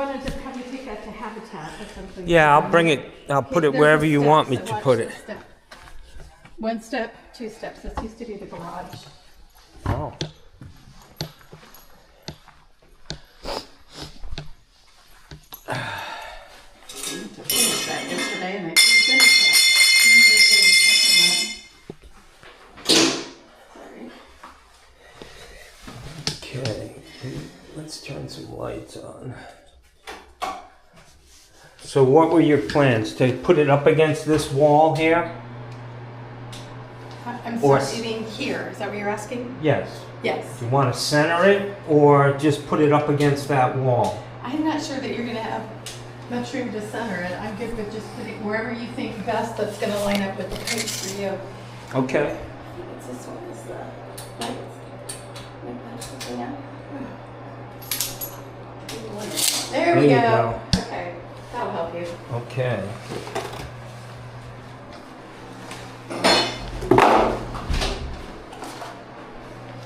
wanted to have you take that to Habitat or something. Yeah, I'll bring it. I'll put it wherever you want me to put it. One step, two steps. This used to be the garage. Oh. To finish that yesterday, and I couldn't finish that. Okay, let's turn some lights on. So what were your plans? To put it up against this wall here? I'm Or- sorry, you mean here? Is that what you're asking? Yes. Yes. Do you want to center it or just put it up against that wall? I'm not sure that you're going to have much room to center it. I'm good with just putting wherever you think best that's going to line up with the place for you. Okay. What's this one? Is the lights? There we There you go. Okay, that'll help you. Okay.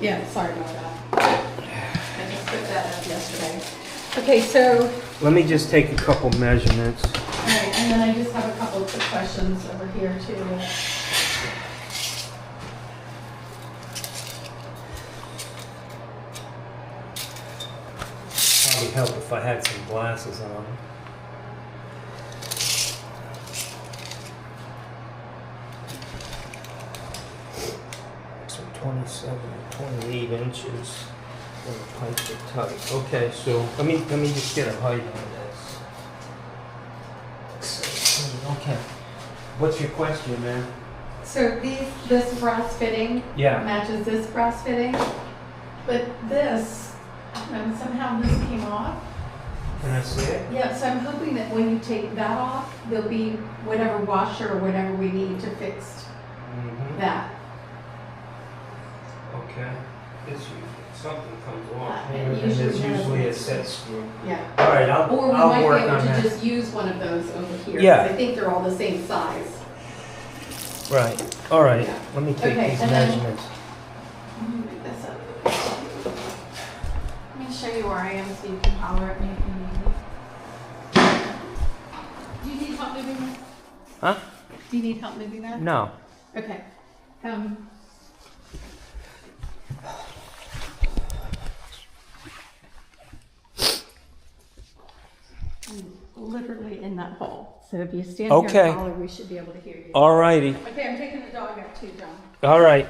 Yeah, sorry about that. I just put that up yesterday. Okay, so, Let me just take a couple measurements. all right, and then I just have a couple of quick questions over here too. Probably help if I had some glasses on. So 27 to 28 inches. And the pipes are tight. Okay, so let me just get a height on this. Okay. What's your question, man? So this brass fitting Yeah. matches this brass fitting, but this, I don't know, somehow this came off. Can I see it? Yeah, so I'm hoping that when you take that off, there'll be whatever washer or whatever we need to fix Mm-hmm. that. Okay. Something comes off. It And usually there's does. usually a set screw. Yeah. All right, Or we I'll might work be able on to that. just use one of those over here. Yeah. 'Cause I think they're all the same size. Right. All right. Yeah. Let me take Okay, these and then- measurements. Let me pick this up. Let me show you where I am so you can holler at me if you need me. Do you need help moving that? Huh? Do you need help moving that? No. Okay. I'm literally in that hole. So if you stand Okay. here and holler, we should be able to hear you. All righty. Okay, I'm taking the dog out too, John. All right.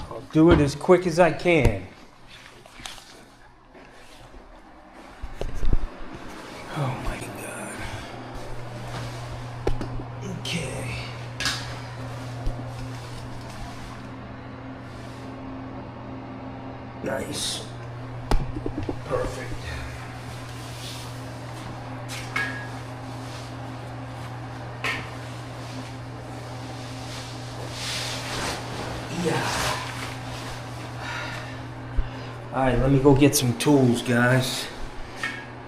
I'll do it as quick as I can. Oh my God. Okay. Nice. Perfect. Yeah. All right, let me go get some tools, guys,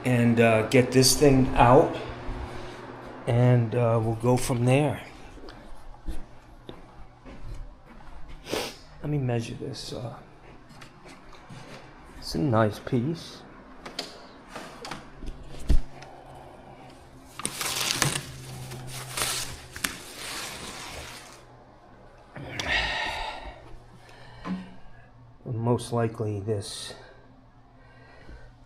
and get this thing out, and we'll go from there. Let me measure this. It's a nice piece. Most likely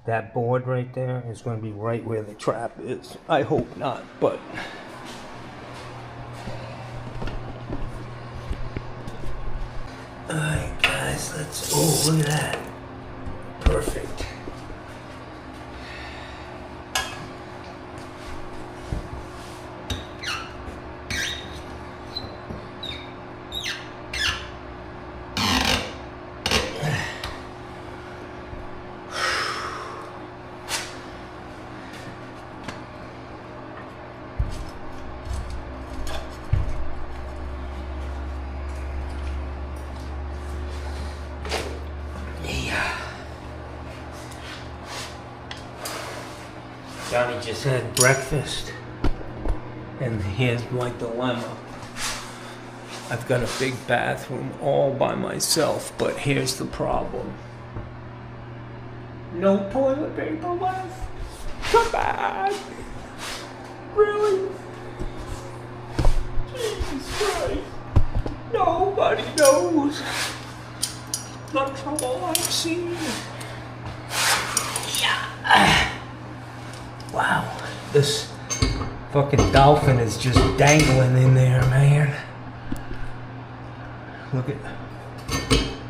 that board right there is going to be right where the trap is. I hope not, but alright guys, oh, look at that. Perfect. Johnny just had breakfast, and here's my dilemma. I've got a big bathroom all by myself, but here's the problem. No toilet paper left. so bad. Really? Jesus Christ. Nobody knows the trouble I've seen. Yeah. Wow. This fucking dolphin is just dangling in there, man. Look at,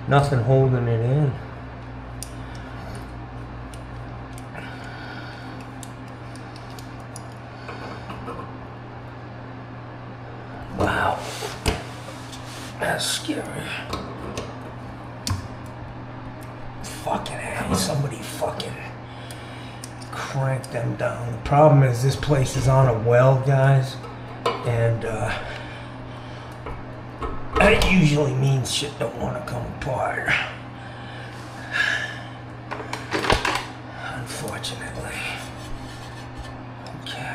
nothing holding it in. Wow. That's scary. Fucking hell, somebody fucking crank them down. The problem is this place is on a well, guys, and that usually means shit don't want to come apart. Unfortunately. Okay.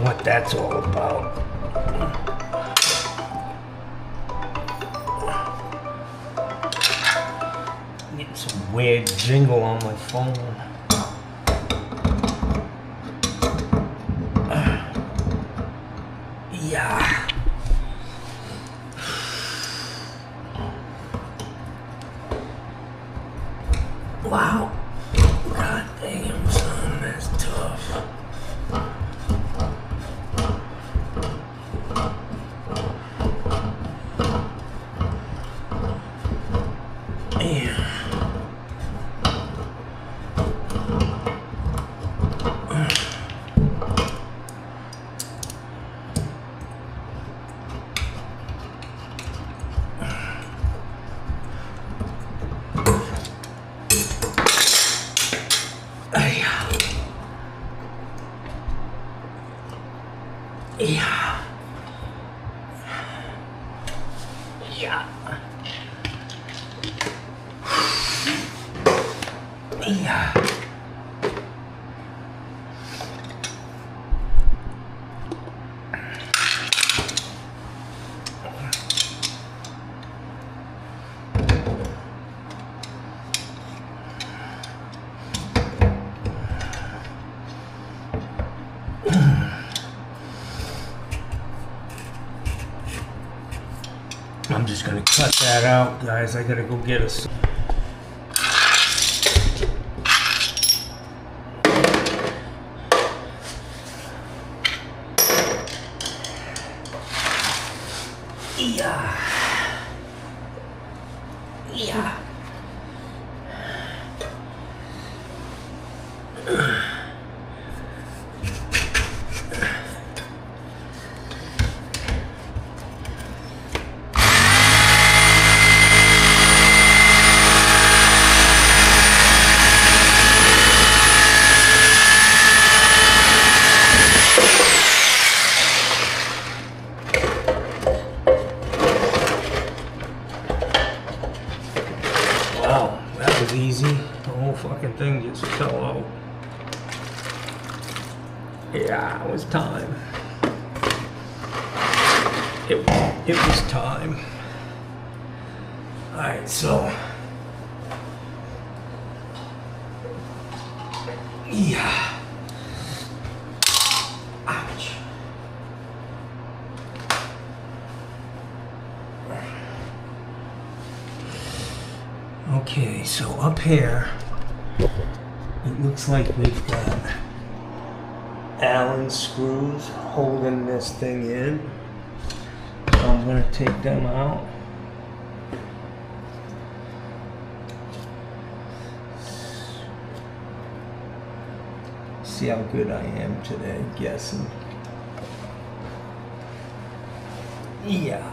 What that's all about. Getting some weird jingle on my phone. Yeah. Wow. God damn, son, that's tough. Yeah. Yeah. Yeah. I'm just gonna cut that out, guys. I gotta go get a... Yeah. Yeah. Yeah, it was time. It was time. Alright, so. Yeah. Ouch. Okay, so up here, it looks like we've got Allen screws holding this thing in. So I'm gonna take them out. See how good I am today guessing. Yeah.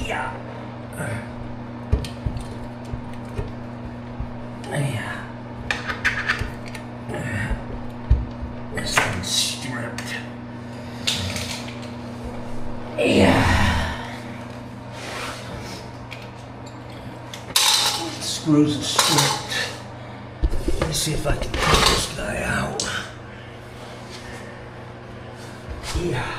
Yeah. This thing's stripped. Yeah. Screws are stripped. Let me see if I can take this guy out. Yeah.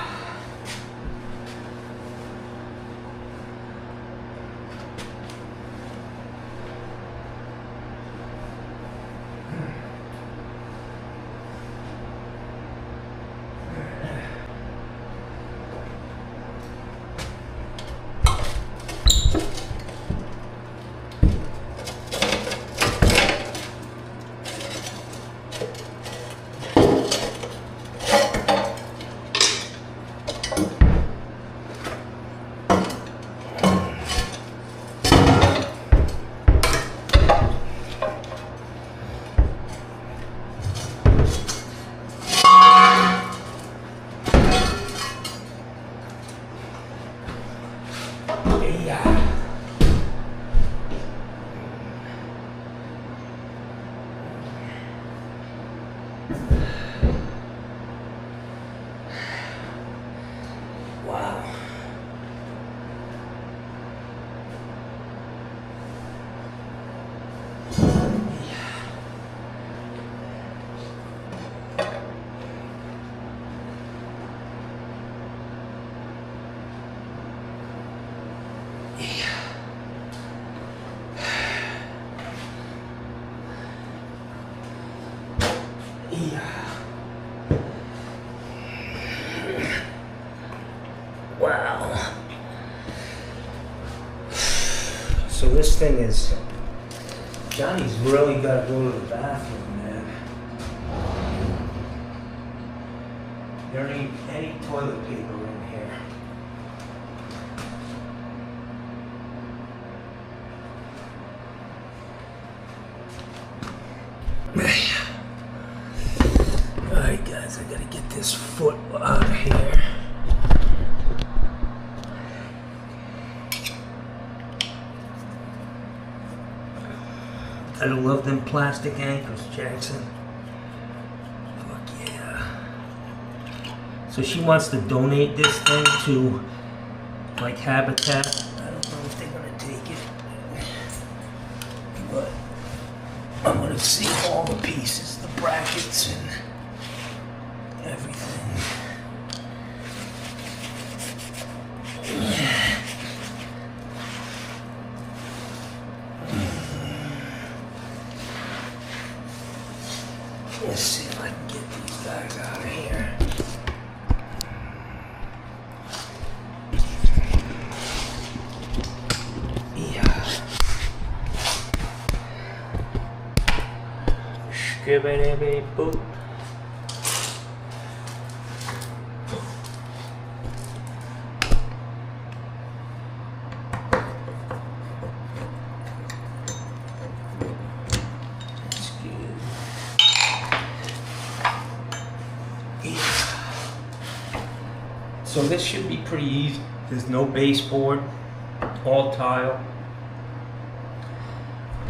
Wow. Wow. So this thing is, Johnny's really got to go to the bathroom, man. There ain't any toilet paper in here. Alright guys, I gotta get this foot out of here. I love them plastic anchors, Jackson. Fuck yeah. So she wants to donate this thing to, like, Habitat. I don't know if they're gonna take it. But I'm gonna see all the pieces, the brackets and everything. Let's see if I can get these guys out of here. Yeah. Skibbity boop. So this should be pretty easy. There's no baseboard, all tile.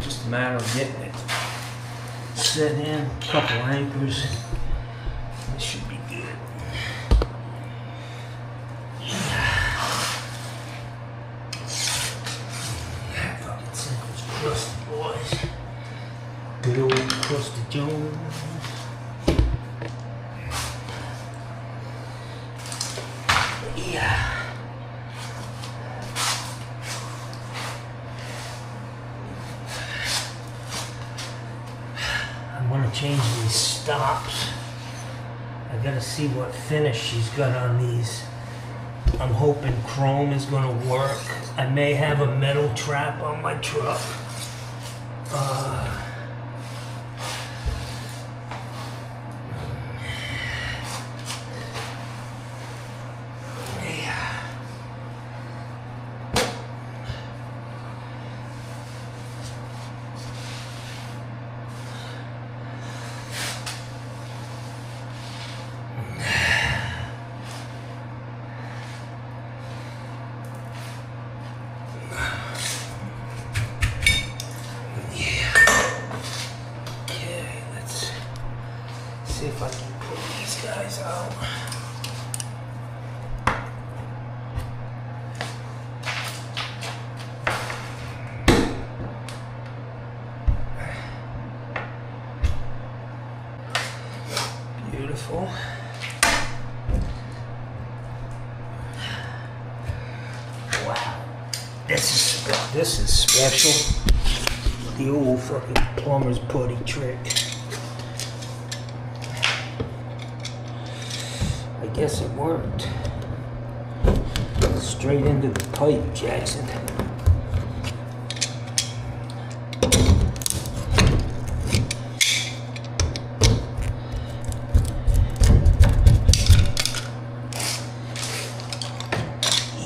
Just a matter of getting it set in, a couple anchors. This should be good. Fucking sandwich crusty, boys. Good old crusty Jones. Yeah. I'm gonna change these stops. I gotta see what finish she's got on these. I'm hoping chrome is gonna work. I may have a metal trap on my truck. See if I can pull these guys out. Beautiful. Wow. This is special. The old fucking plumber's putty trick. I guess it worked. Straight into the pipe, Jackson.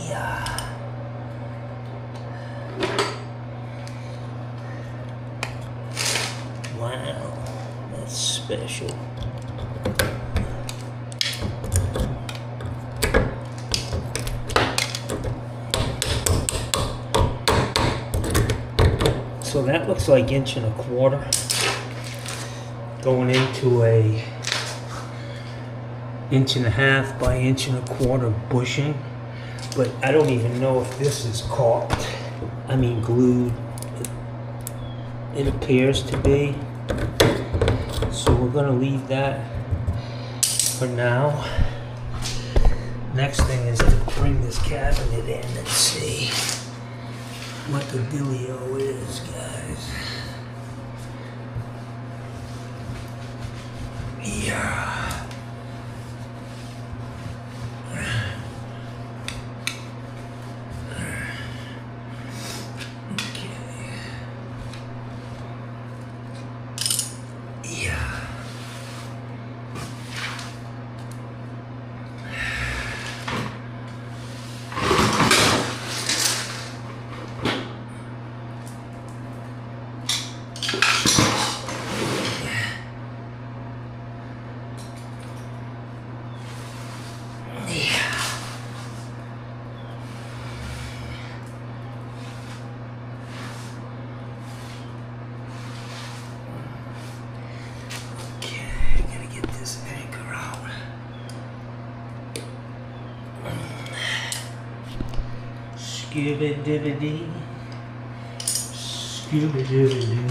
Yeah. Wow, that's special. So that looks like 1.25 going into a 1.5 by 1.25 bushing, but I don't even know if this is caulked. I mean glued. It appears to be. So we're gonna leave that for now. Next thing is to bring this cabinet in and see what the dealio is, guys. Yeah. Okay. Yeah. Scooby-Dooby-Doo. Scooby-Dooby-Doo.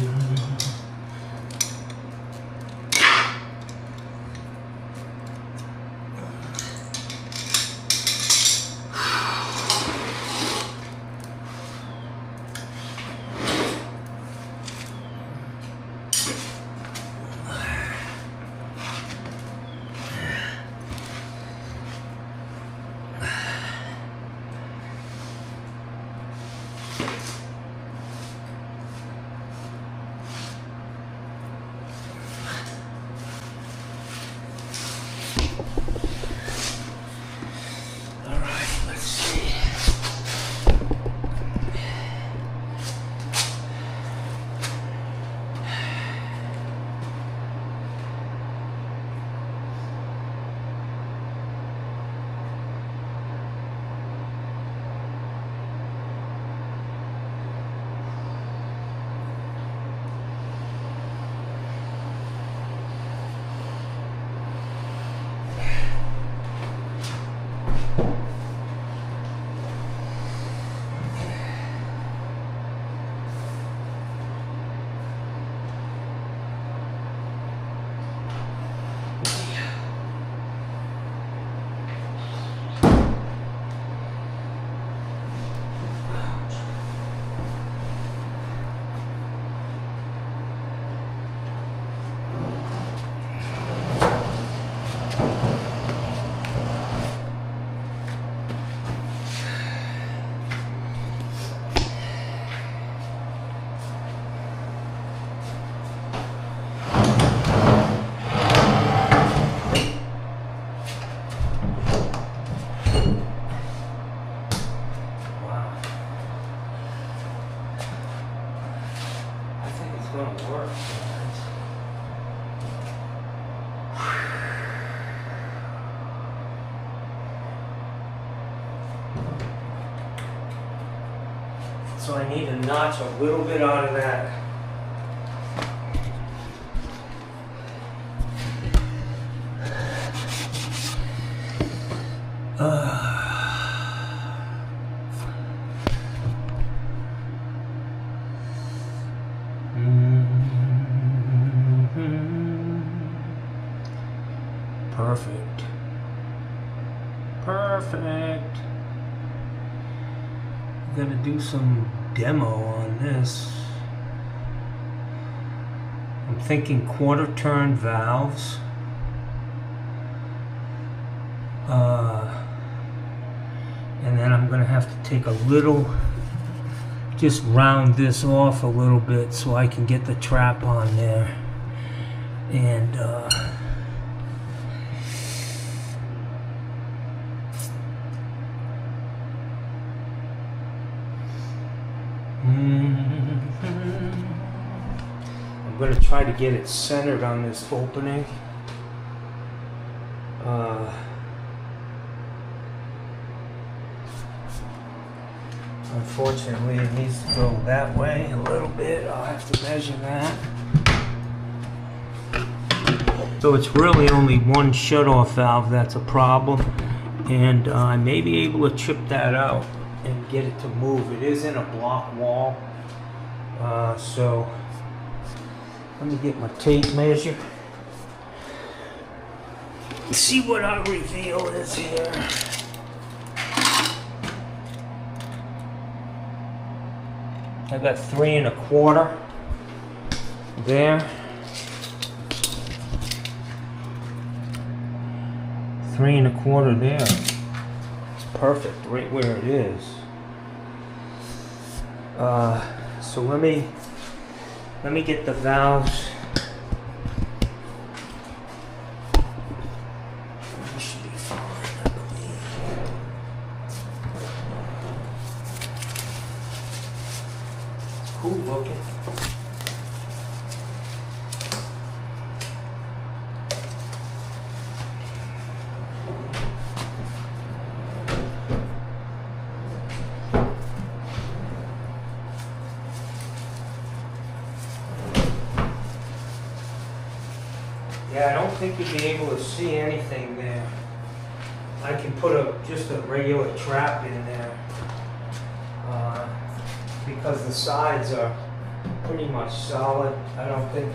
gonna work, guys. So I need to notch a little bit out of that. Perfect. Perfect. I'm gonna do some demo on this. I'm thinking quarter turn valves. And then I'm gonna have to take a little, just round this off a little bit so I can get the trap on there. And I'm going to try to get it centered on this opening. Unfortunately, it needs to go that way a little bit. I'll have to measure that. So it's really only one shutoff valve that's a problem, and I may be able to chip that out and get it to move. It is in a block wall, so let me get my tape measure. See what our reveal is here. I got 3 1/4 there. 3 1/4 there. It's perfect right where it is. So let me get the valves. This should be fine, I believe. It's cool looking. Yeah, I don't think you'd be able to see anything there. I can put just a regular trap in there because the sides are pretty much solid. I don't think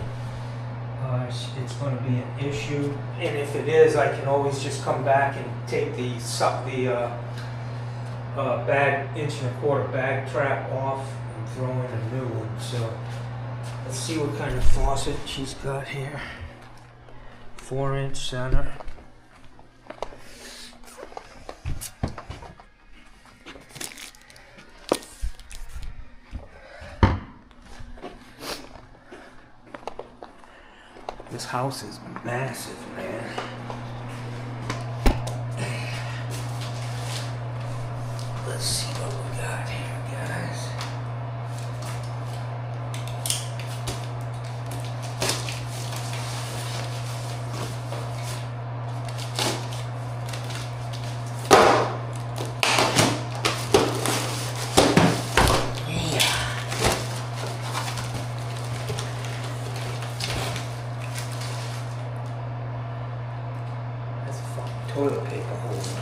it's going to be an issue. And if it is, I can always just come back and take the bag 1 1/4 bag trap off and throw in a new one. So let's see what kind of faucet she's got here. 4-inch center. This house is massive, man. Let's see what we got here, guys. Toilet paper holder.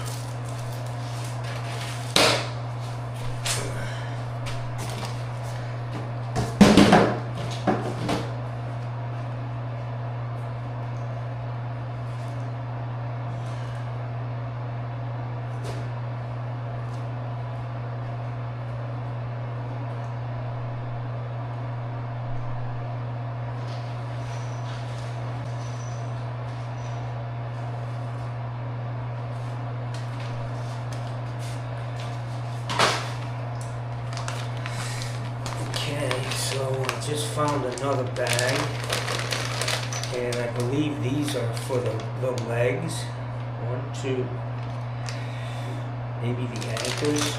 So I just found another bag, and I believe these are for the legs. 1, 2, maybe the anchors.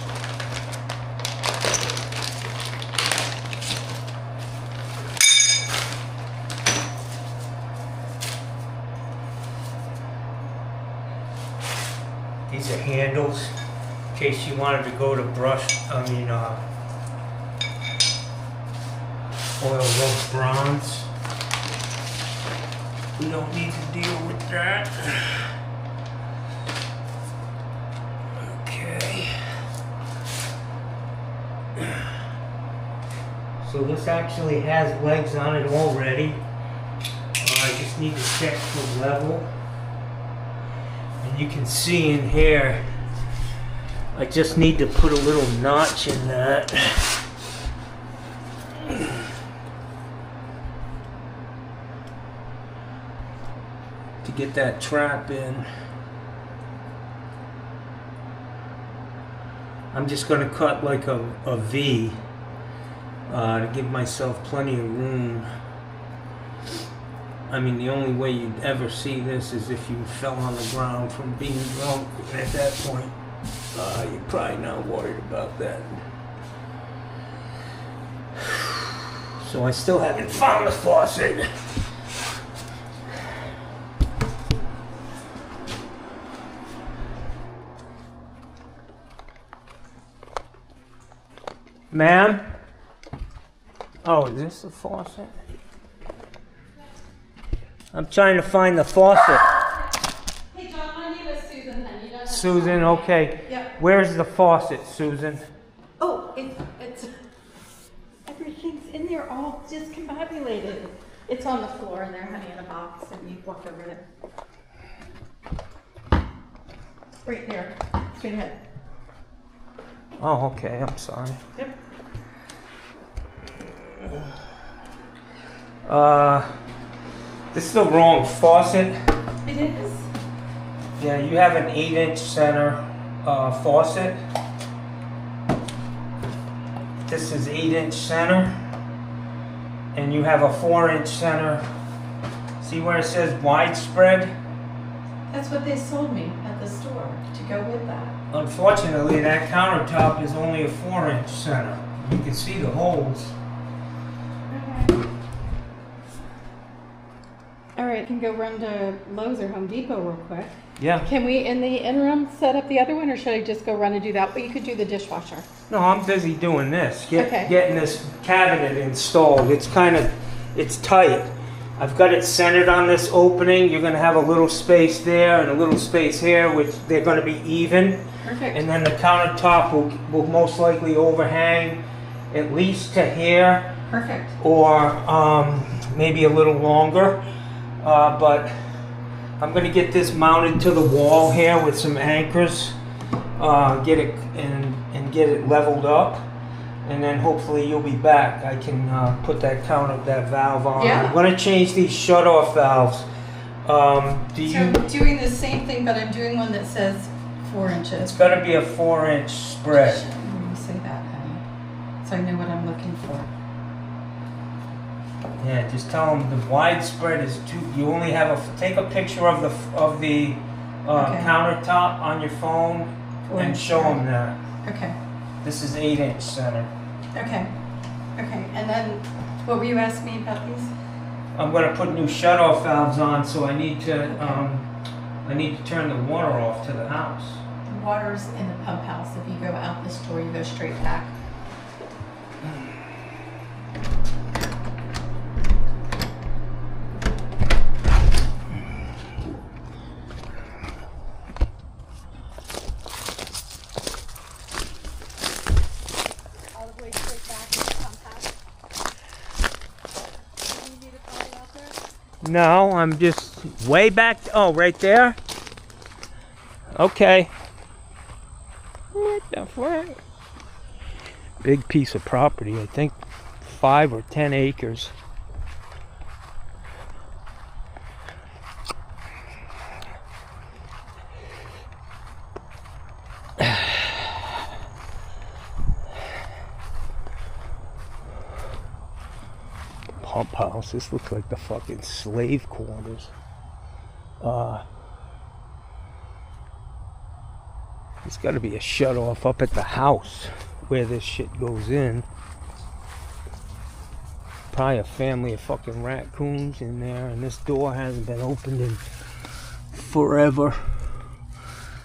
the handles in case you wanted to go to oil rub bronze. We don't need to deal with that. Okay. So this actually has legs on it already. I just need to check for level. And you can see in here, I just need to put a little notch in that. To get that trap in. I'm just going to cut like a V to give myself plenty of room. I mean, the only way you'd ever see this is if you fell on the ground from being drunk. At that point, you're probably not worried about that. So I still haven't found the faucet. Ma'am? Oh, is this the faucet? I'm trying to find the faucet. Hey John, my name is Susan. And you don't have Susan, okay. Yep. Where's the faucet, Susan? Oh, it's everything's in there all discombobulated. It's on the floor in there, honey, in a box, and you walk over there. Right there, straight ahead. Oh, okay, I'm sorry. Yep. This is the wrong faucet. It is. Yeah, you have an 8-inch center faucet. This is 8-inch center. And you have a 4-inch center. See where it says widespread? That's what they sold me at the store to go with that. Unfortunately, that countertop is only a 4-inch center. You can see the holes. Okay. All right, can go run to Lowe's or Home Depot real quick. Yeah. Can we, in the interim, set up the other one, or should I just go run and do that? But you could do the dishwasher. No, I'm busy doing this. Okay. Getting this cabinet installed. It's tight. I've got it centered on this opening. You're going to have a little space there and a little space here, which they're going to be even. Perfect. And then the countertop will most likely overhang at least to here. Perfect. Or maybe a little longer. But I'm going to get this mounted to the wall here with some anchors. Get it and get it leveled up. And then hopefully you'll be back. I can put that valve on. Yeah. I'm going to change these shut-off valves. So I'm doing the same thing, but I'm doing one that says 4 inches. It's got to be a 4-inch spread. Let me say that, honey, so I know what I'm looking for. Yeah, just tell them the widespread is too. You only have take a picture of the countertop on your phone and show them that. Okay. This is 8-inch center. Okay. Okay. And then, what were you asking me about these? I'm going to put new shut-off valves on, so I need to turn the water off to the house. The water's in the pump house. If you go out this door, you go straight back. All the way straight back to the pump house. Do you need a trolley out there? No, I'm just way back. Oh, right there? Okay. What the fuck? Big piece of property, I think 5 or 10 acres. Pump house. This looks like the fucking slave quarters. There's got to be a shut off up at the house where this shit goes in. Probably a family of fucking raccoons in there, and this door hasn't been opened in forever.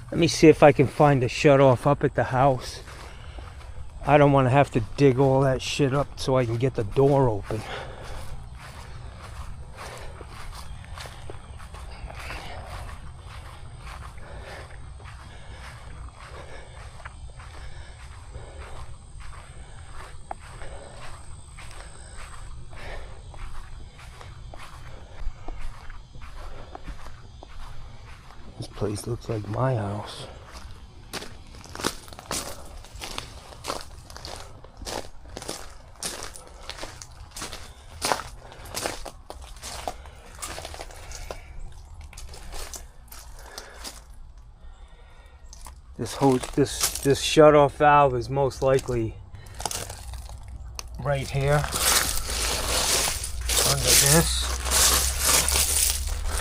Let me see if I can find a shut off up at the house. I don't want to have to dig all that shit up so I can get the door open. This place looks like my house. This shut-off valve is most likely right here under this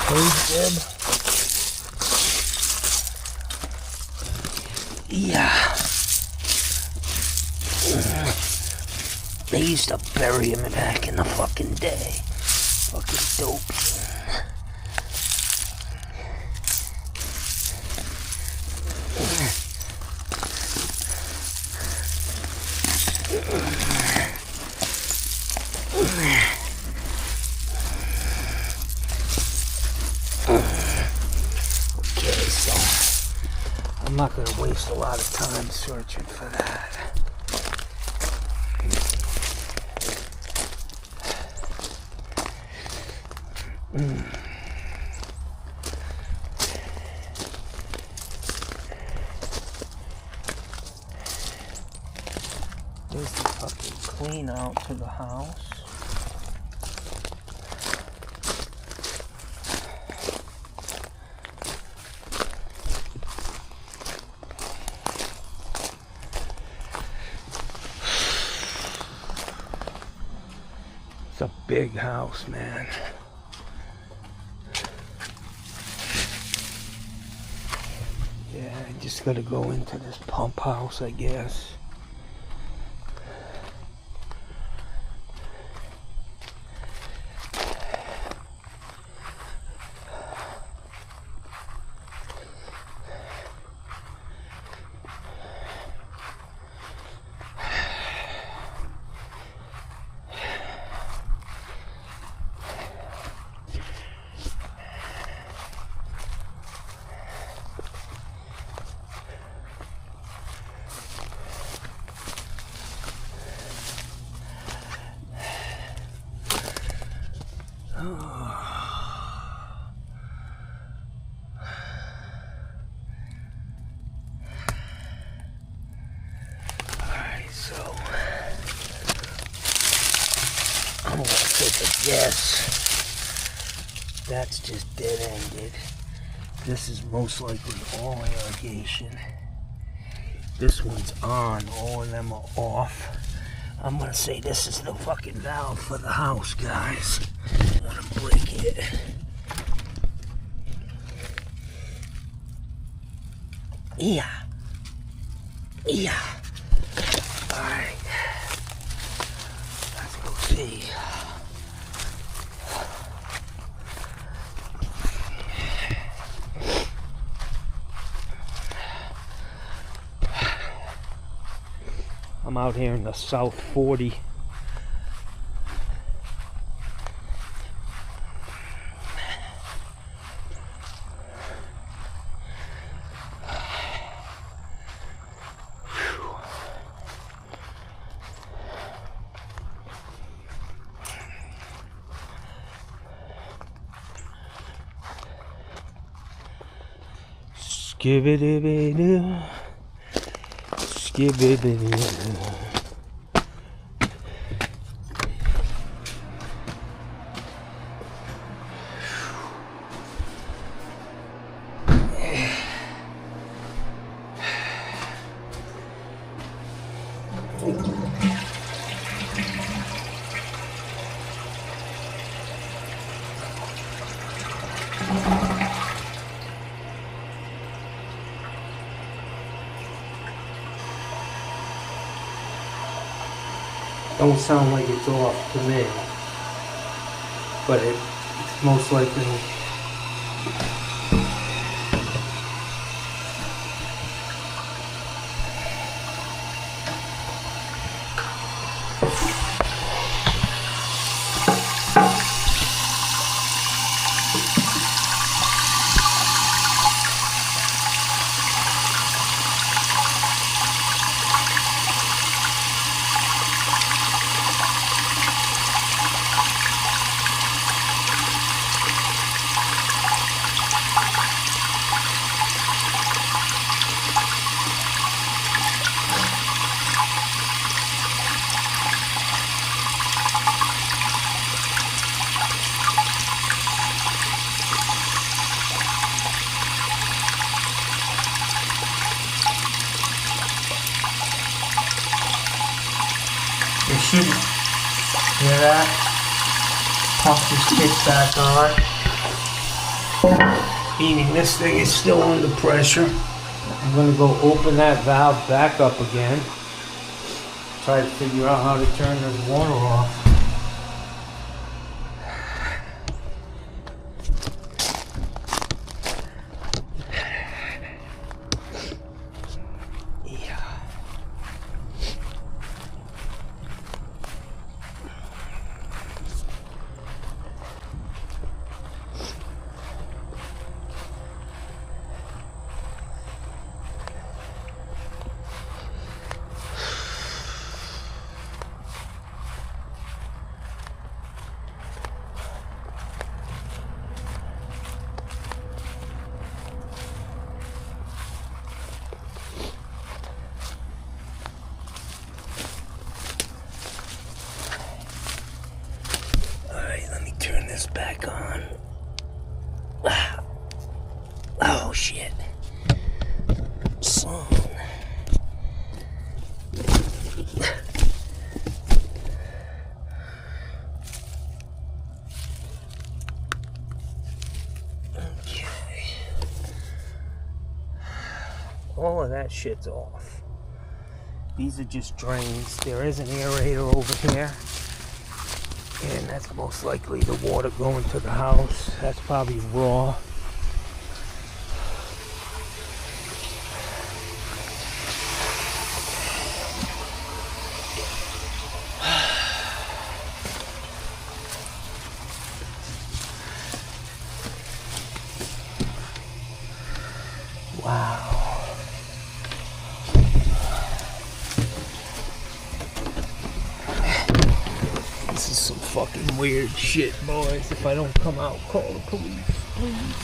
hose bib. Yeah. They used to bury him back in the fucking day. Fucking dope. Okay, so I'm not going to waste a lot of time searching for that. There's the fucking clean out to the house. It's a big house, man. Yeah, I just gotta go into this pump house, I guess. I'm gonna take a guess. That's just dead-ended. This is most likely all irrigation. This one's on, all of them are off. I'm gonna say this is the fucking valve for the house, guys. I wanna break it. Yeah. Yeah. Alright. Let's go see. I'm out here in the South 40. Skibidi-bidi, skibidi-bidi. Don't sound like it's off to me, but it's most likely shouldn't hear that. Pump just kicked back on. Meaning this thing is still under pressure. I'm going to go open that valve back up again. Try to figure out how to turn this water off. Back on. Oh shit. Son. Okay. All of that shit's off. These are just drains. There is an aerator over here. And that's most likely the water going to the house. That's probably raw. Wow. This is some fucking weird shit, boys. If I don't come out, call the police, please.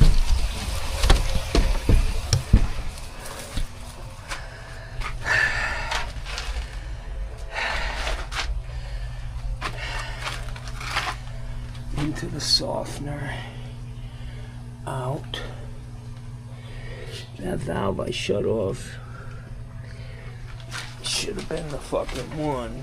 Into the softener. Out. That valve I shut off should have been the fucking one.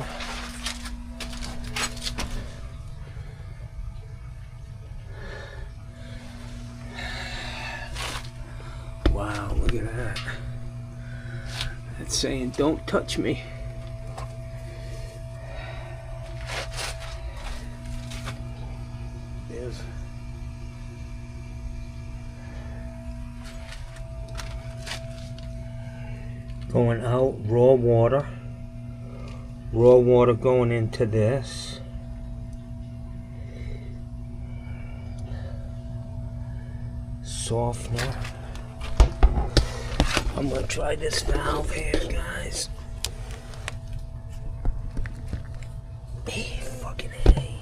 Wow, look at that. That's saying, don't touch me. There's going out, raw water. Raw water going into this. Softener. I'm gonna try this valve here, guys. Hey, fucking hey.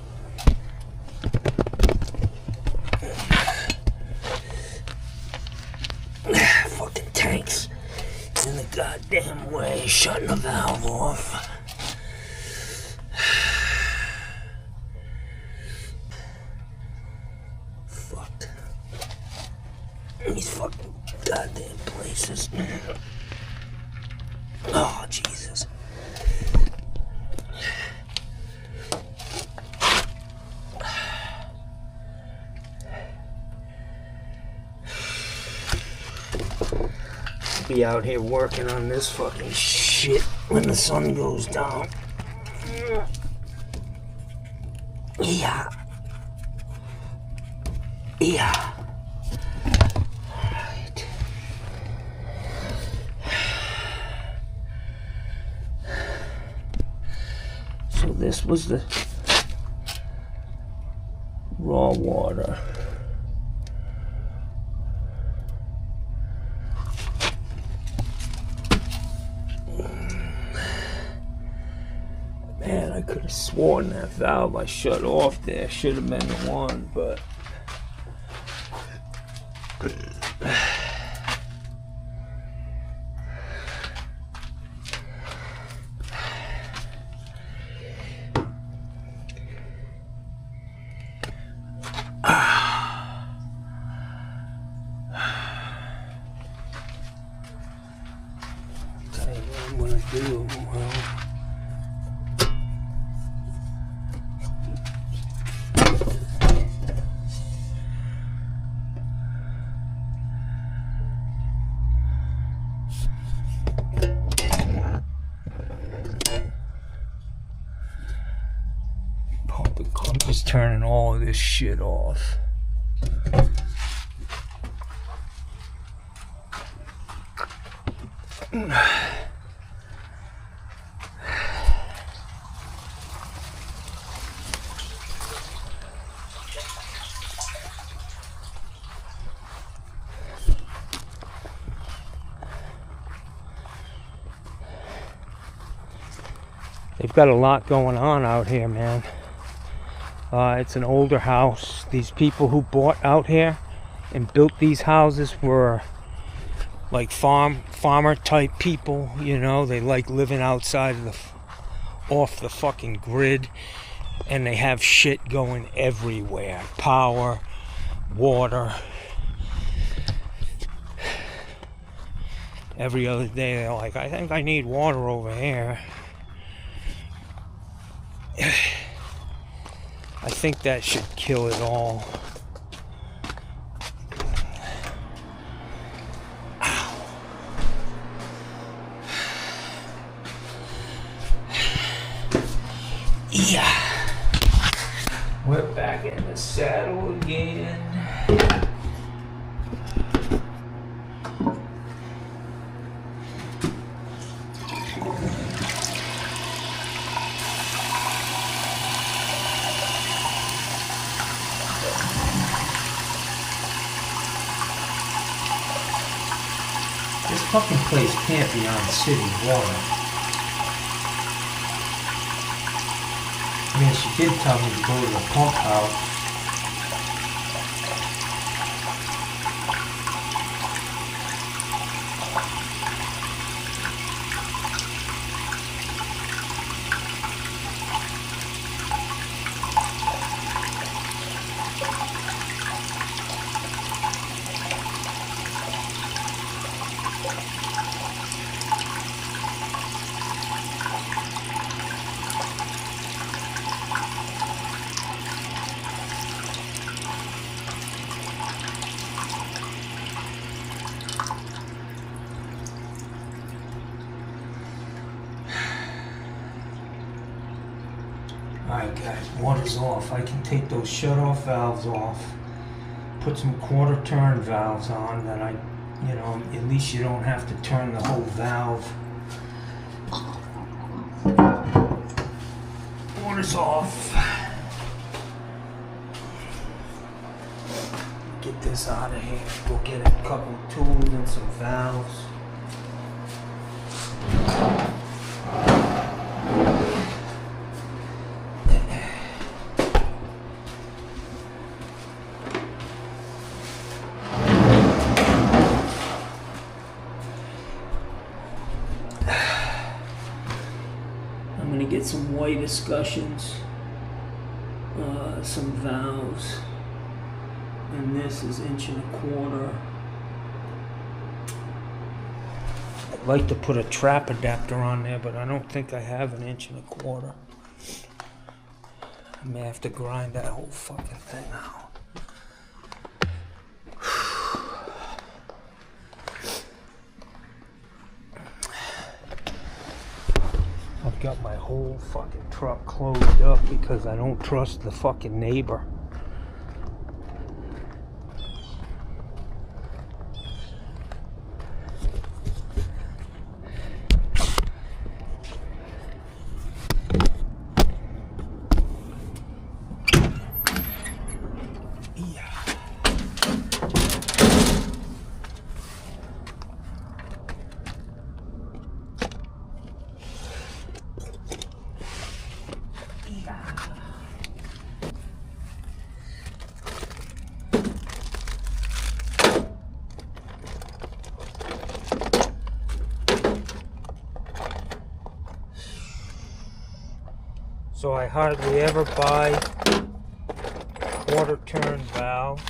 Fucking tanks in the goddamn way, shutting the valve off. Fucked. These fucking goddamn places. Oh, Jesus. Be out here working on this fucking shit when the sun goes down. Yeah. Yeah. Alright. So this was the raw water. Man, I could have sworn that valve I shut off there should have been the one, but tell you what I'm gonna do. Well, Just turning all of this shit off. They've got a lot going on out here, man. It's an older house. These people who bought out here and built these houses were like farmer type people, you know. They like living outside of off the fucking grid, and they have shit going everywhere. Power, water. Every other day they're like, I think I need water over here. I think that should kill it all. Ow. Yeah. We're back in the saddle again. This fucking place can't be on city water. I mean, she did tell me to go to the pump house. Alright guys, water's off. I can take those shut-off valves off, put some quarter-turn valves on, then you know, at least you don't have to turn the whole valve. Water's off. Get this out of here. Go get a couple of tools and some valves. I'm gonna get some white escutcheons, some valves, and this is 1.25 inches. I'd like to put a trap adapter on there, but I don't think I have 1.25 inches. I may have to grind that whole fucking thing out. I've got my whole fucking truck closed up because I don't trust the fucking neighbor. So I hardly ever buy quarter turn valves.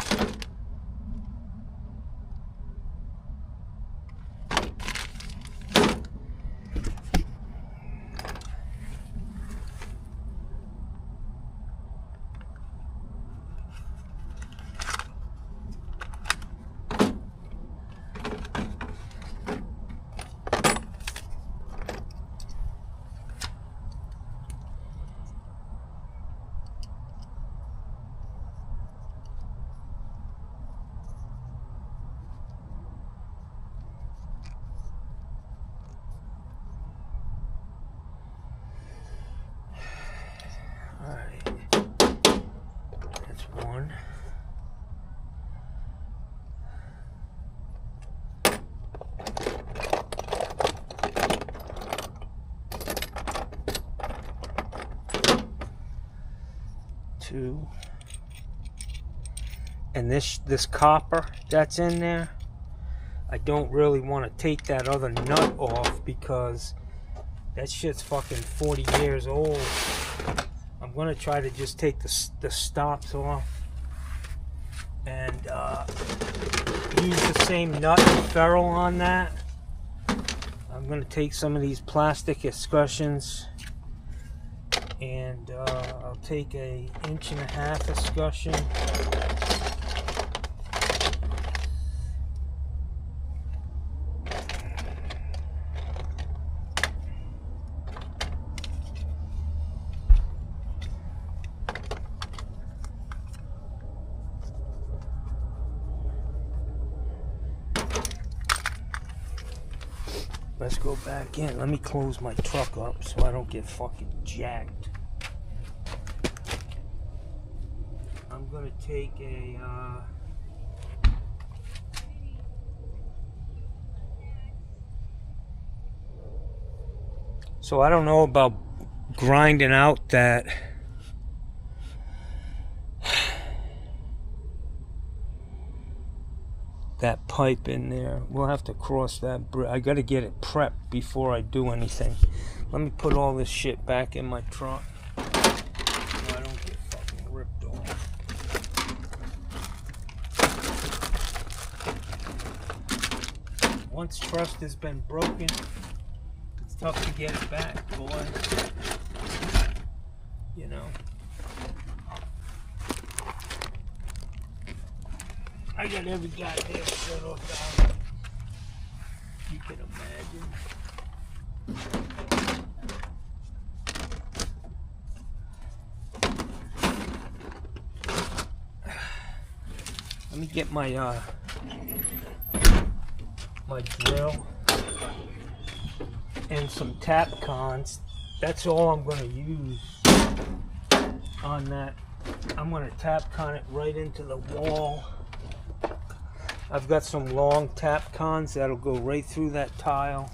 2. And this copper that's in there, I don't really want to take that other nut off because that shit's fucking 40 years old. I'm gonna try to just take the stops off and use the same nut and ferrule on that. I'm gonna take some of these plastic escutcheons and I'll take a 1.5 inch escutcheon. Let's go back in. Let me close my truck up so I don't get fucking jacked. I'm gonna take a so I don't know about grinding out that pipe in there. We'll have to cross that bridge. I gotta get it prepped before I do anything. Let me put all this shit back in my truck so I don't get fucking ripped off. Once trust has been broken, it's tough to get it back, boy. You know. I got every goddamn shut off down. You can imagine. Let me get my my drill and some tap cons. That's all I'm going to use on that. I'm going to tap con it right into the wall. I've got some long tap cons that'll go right through that tile.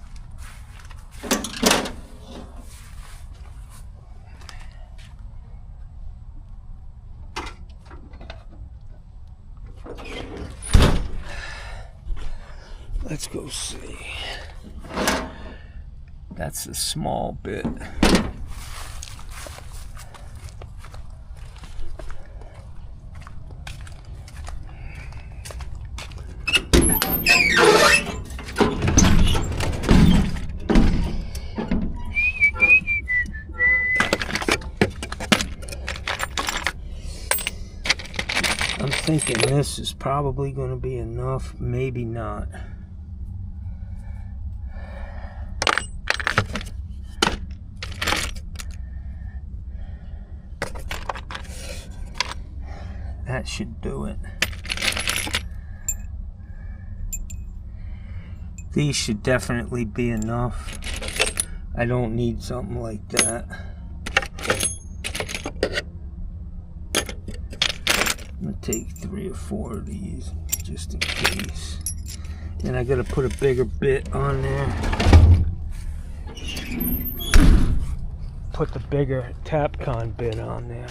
Let's go see. That's a small bit. I'm thinking this is probably going to be enough, maybe not. That should do it. These should definitely be enough. I don't need something like that. I'm gonna take 3 or 4 of these just in case. Then I gotta put a bigger bit on there. Put the bigger Tapcon bit on there.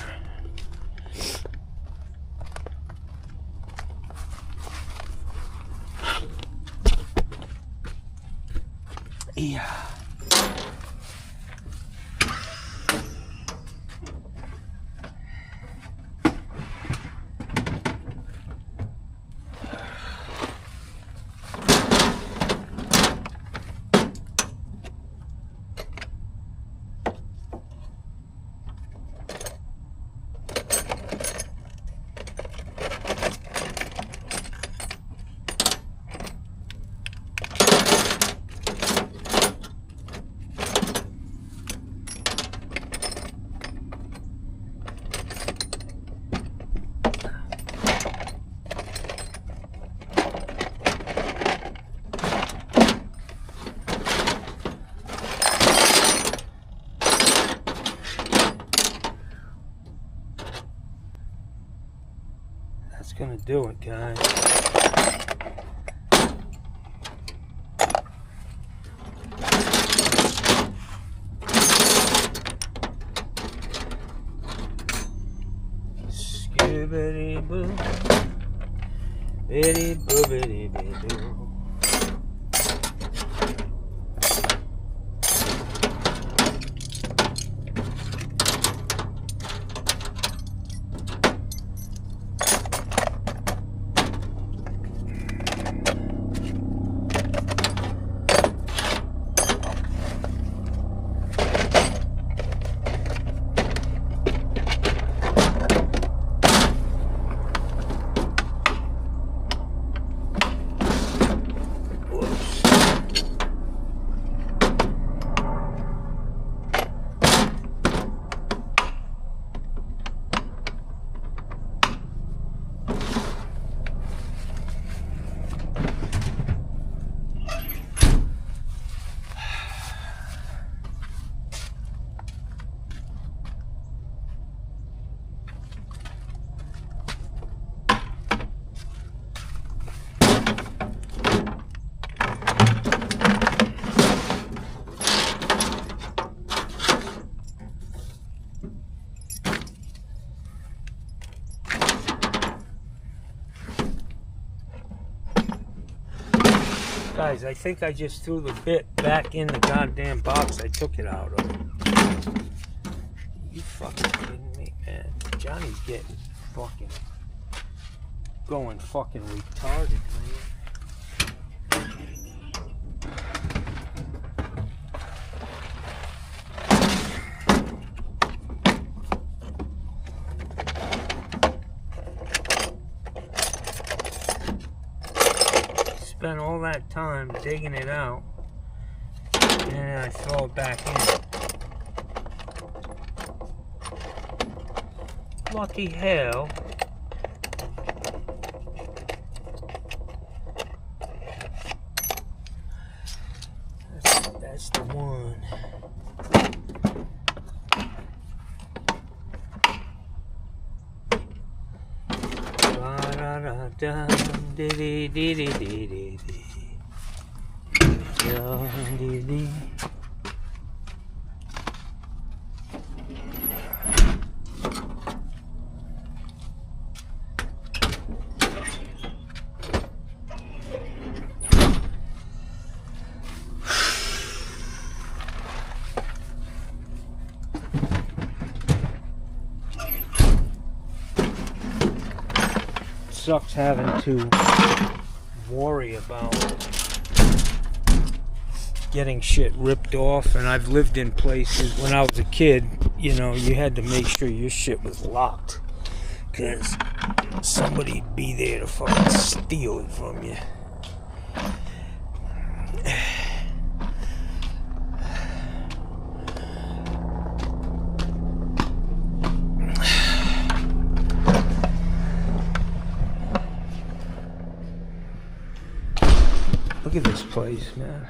Yeah. That's gonna do it, guys. Bibbidi boo. Biddy boobity bidoo. Guys, I think I just threw the bit back in the goddamn box I took it out of. You fucking kidding me, man? Johnny's getting fucking going fucking retarded, man. Spent all that time digging it out, and then I throw it back in. Lucky hell. That's the one. Da dee dee dee dee dee dee dee. Sucks having to worry about getting shit ripped off, and I've lived in places when I was a kid, you know, you had to make sure your shit was locked because somebody'd be there to fucking steal it from you. Look at this place, man.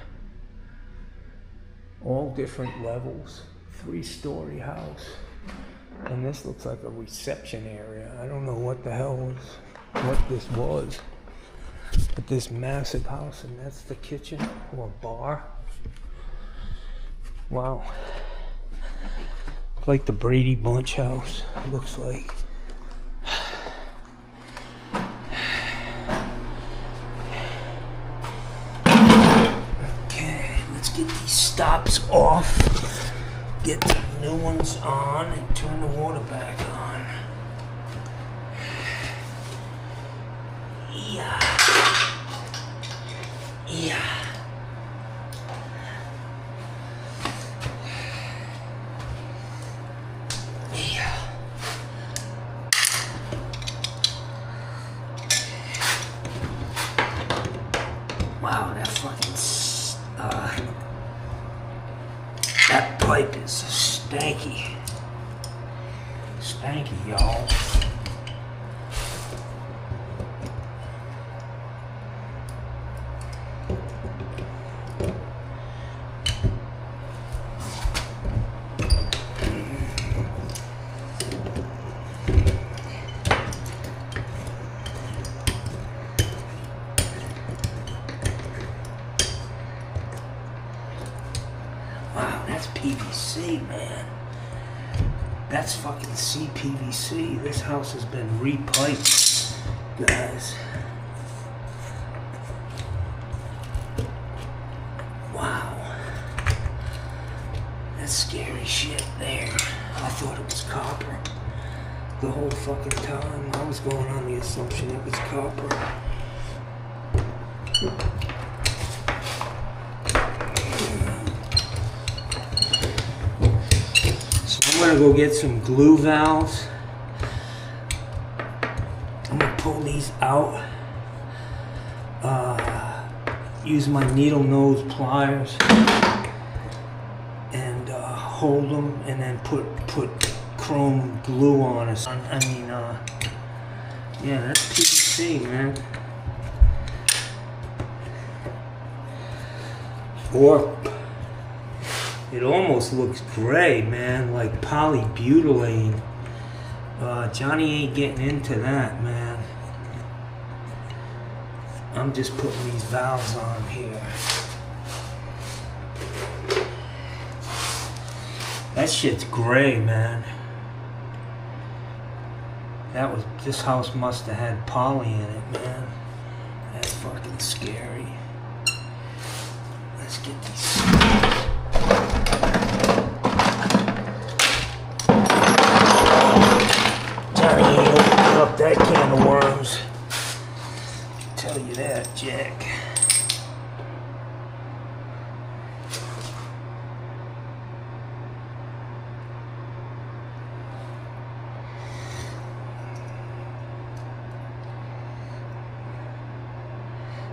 All different levels. 3-story house. And this looks like a reception area. I don't know what the hell what this was. But this massive house, and that's the kitchen or bar. Wow. Like the Brady Bunch house, it looks like. Get these stops off, get the new ones on, and turn the water back on. Yeah. Yeah. Yeah. Wow, that fucking that pipe is stanky. Stanky, y'all. Wow, that's PVC, man. That's fucking CPVC. This house has been repiped, guys. Wow. That's scary shit there. I thought it was copper. The whole fucking time I was going on the assumption it was copper. So I'm gonna go get some glue valves. I'm gonna pull these out. Use my needle nose pliers and hold them, and then put chrome glue on it. I mean, yeah, that's PVC, man. Or it almost looks gray, man, like polybutylene. Johnny ain't getting into that, man. I'm just putting these valves on here. That shit's gray, man. This house must have had poly in it, man. That's fucking scary. Let's get these. Johnny ain't opening up that can of worms. Tell you that, Jack.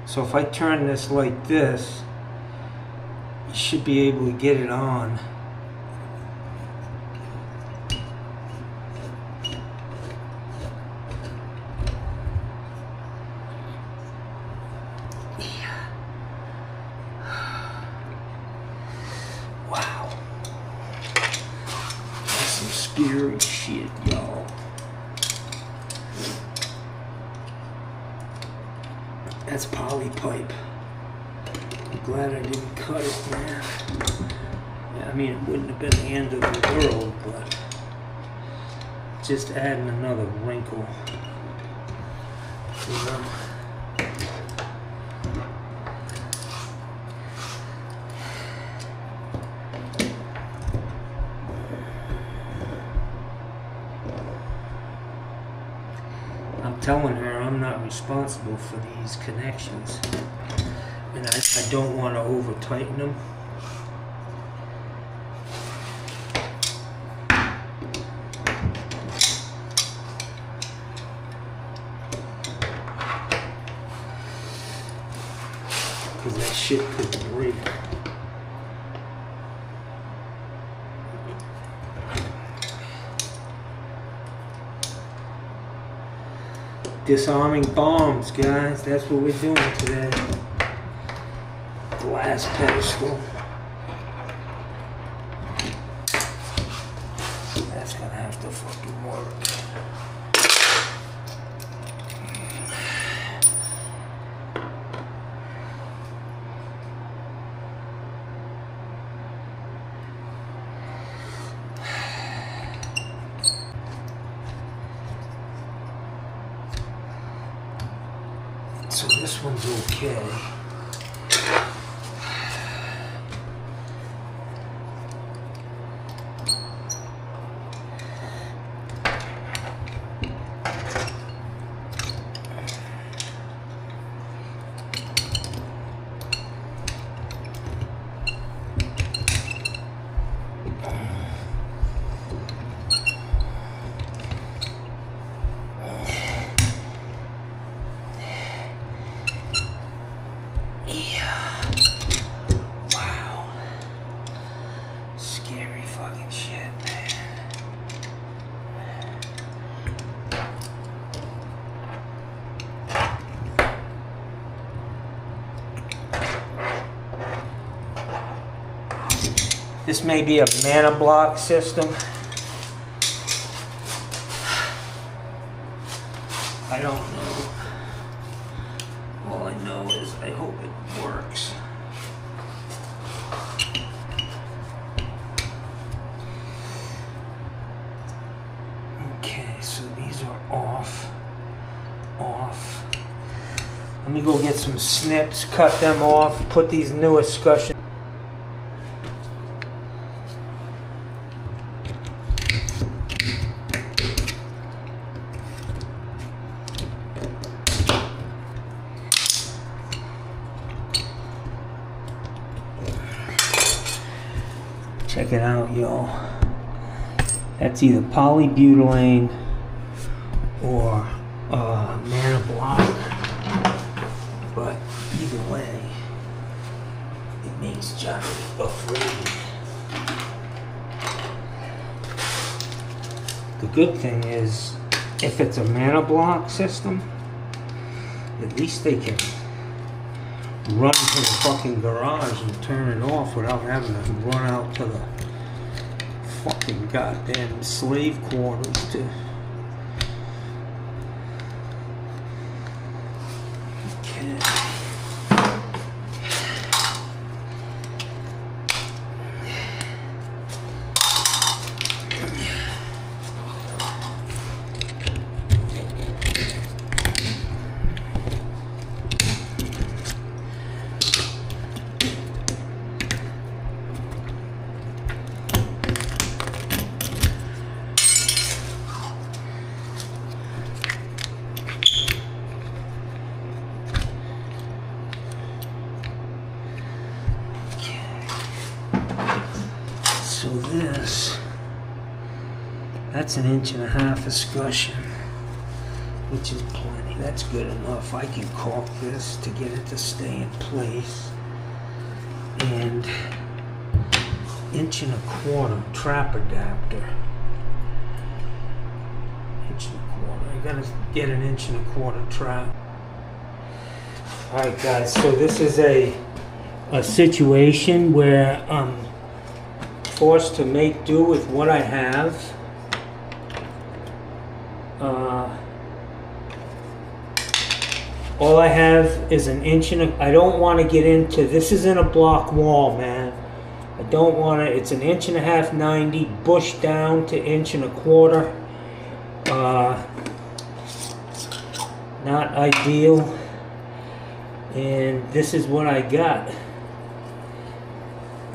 So if I turn this like this, you should be able to get it on. Wow. That's some scary shit, y'all. That's poly pipe. I'm glad I didn't cut it, man. Yeah, I mean, it wouldn't have been the end of the world, but just adding another wrinkle. You know? I'm telling her I'm not responsible for these connections, and I don't want to over tighten them. Because that shit could break. Disarming bombs, guys. That's what we're doing today. Glass pedestal. That's gonna have to fucking work. So this one's okay. This may be a mana block system. I don't know. All I know is I hope it works. these are off. Let me go get some snips, cut them off, put these new escutcheons. Check it out, y'all. That's either polybutylene or mana block, but either way, it makes Johnny afraid. The good thing is, if it's a mana block system, at least they can run to the fucking garage and turn it off without having to run out to the fucking goddamn slave quarters to... Okay. So this, that's 1.5 inch escutcheon, which is plenty. That's good enough. I can caulk this to get it to stay in place. And 1.25 inch trap adapter. 1.25 inch. I gotta get 1.25 inch trap. Alright guys, so this is a situation where I'm forced to make do with what I have. All I have is 1 inch and I don't want to get into, this isn't a block wall, man. I don't want to, it's 1.5 inch 90, bush down to 1.25 inch. Not ideal. And this is what I got.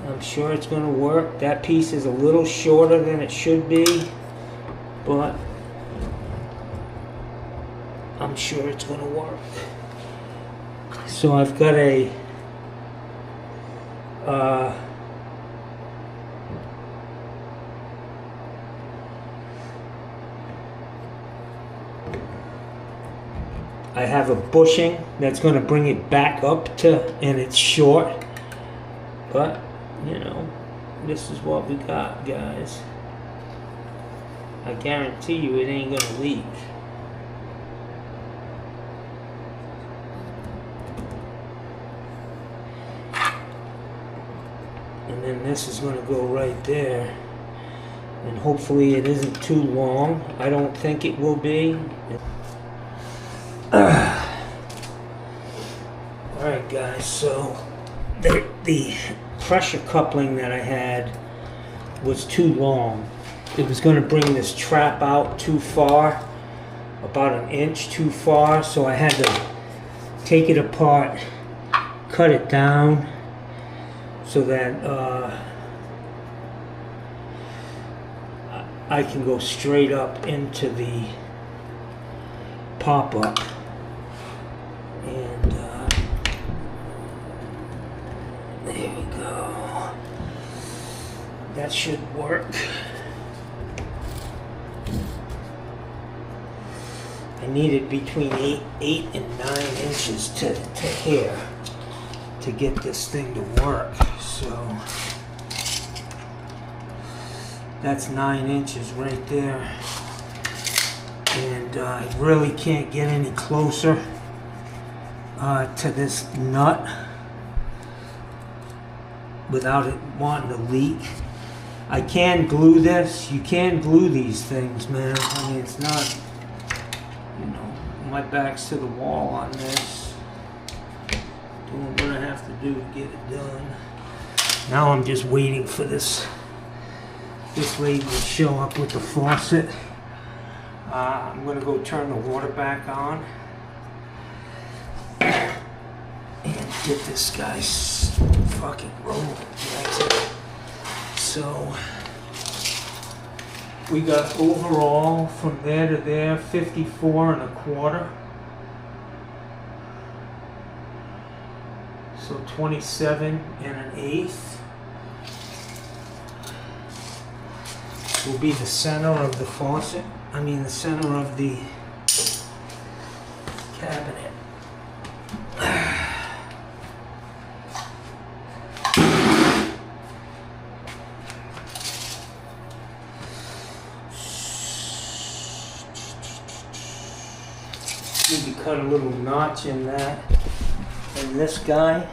I'm sure it's going to work. That piece is a little shorter than it should be, but I'm sure it's going to work. So I've got a I have a bushing that's going to bring it back up to, and it's short, but you know, this is what we got, guys. I guarantee you it ain't gonna leak. And then this is gonna go right there. And hopefully it isn't too long. I don't think it will be. Alright guys, so the pressure coupling that I had was too long. It was going to bring this trap out too far, about 1 inch too far, so I had to take it apart, cut it down so that I can go straight up into the pop-up. And there we go. That should work. I needed between 8 and 9 inches to here to get this thing to work. So that's 9 inches right there. And I really can't get any closer to this nut without it wanting to leak. I can glue this. You can glue these things, man. I mean, it's not, you know, my back's to the wall on this. Doing what I have to do to get it done. Now I'm just waiting for this lady to show up with the faucet. I'm gonna go turn the water back on and get this guy's fucking roll. So we got overall from there to there 54 1/4. So 27 1/8 will be the center of the faucet. I mean the center of the cabinet. Need to cut a little notch in that. And this guy,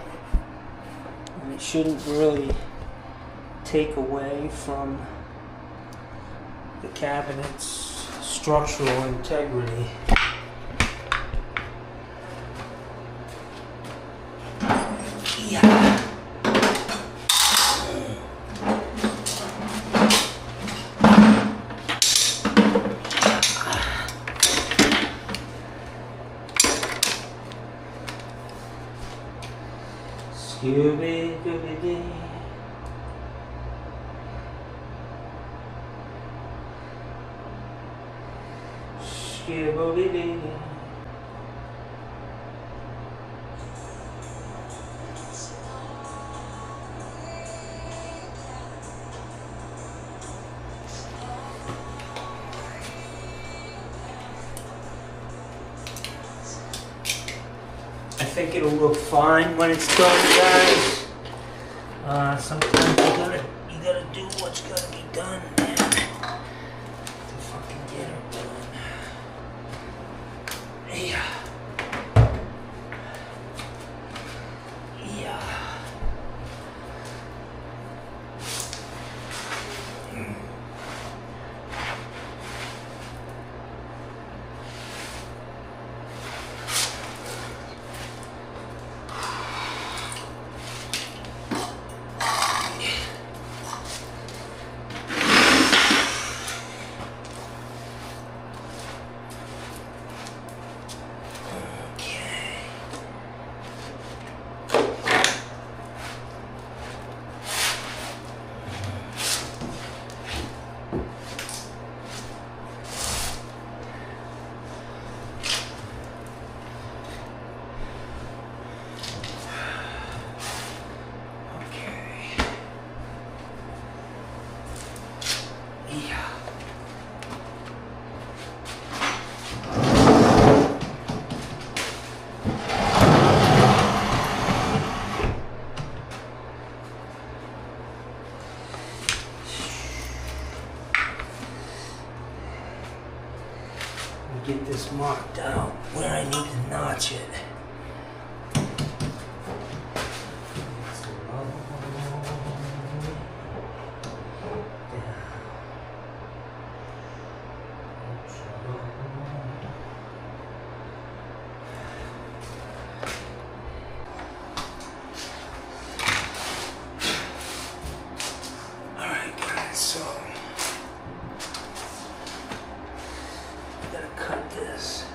and it shouldn't really take away from the cabinet's structural integrity. Yeah. Scooby-Dooby-Doo. Scooby-Dooby-Doo. I think it'll look fine when it's done, guys. Sometimes you gotta do what's gotta be done, man, to fucking get it done. Yeah. Yeah. Get this marked out where I need to notch it. Alright guys, so cut this.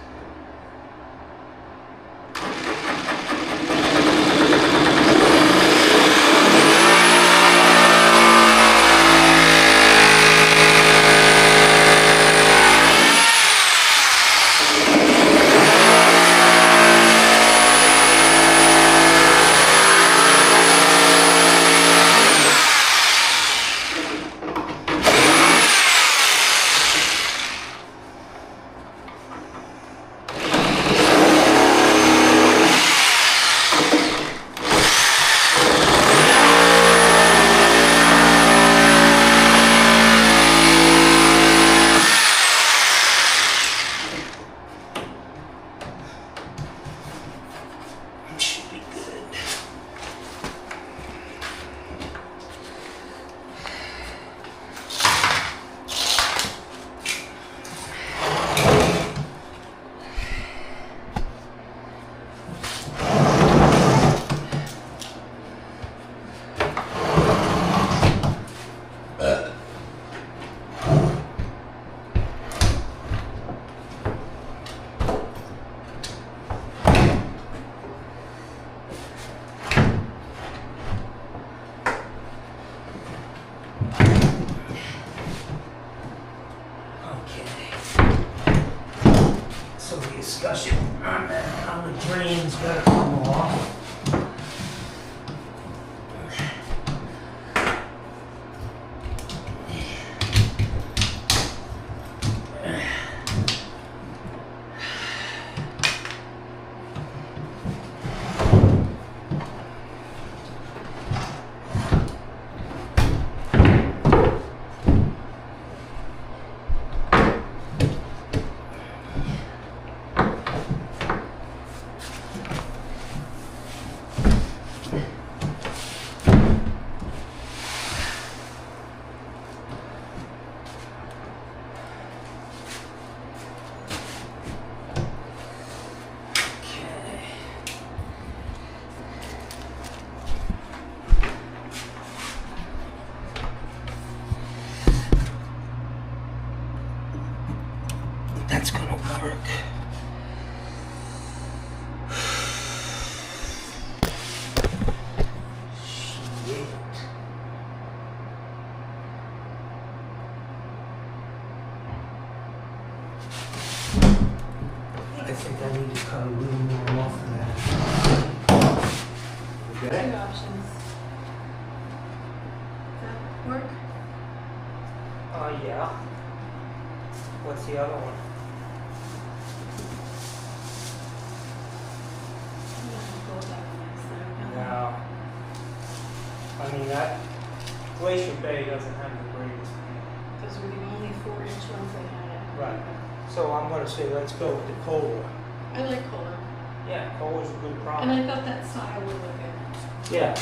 some discussion on that, how the drain's gotta come off. That's gonna work. Shit. I think I need to cut a little more off of that. Two Okay? options. Does that work? Yeah. What's the other one? No. I mean, that Glacier Bay doesn't have the greatest. Those were the only 4-inch ones they had. Right. So I'm gonna say let's go with the Kohler. I like Kohler. Yeah, Kohler's a good And product. I thought that style would look good. Yeah.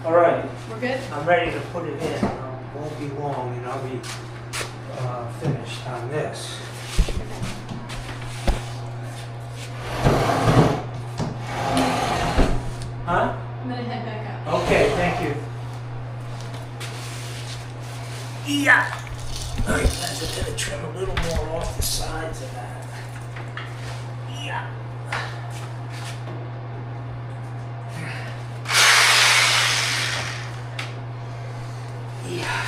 All right, We're good? I'm ready to put it in. Won't be long and I'll be finished on this. Huh? I'm gonna head back up. Okay, thank you. Yeah. All right, guys, I'm gonna trim a little more off the sides of that. Yeah. Yeah.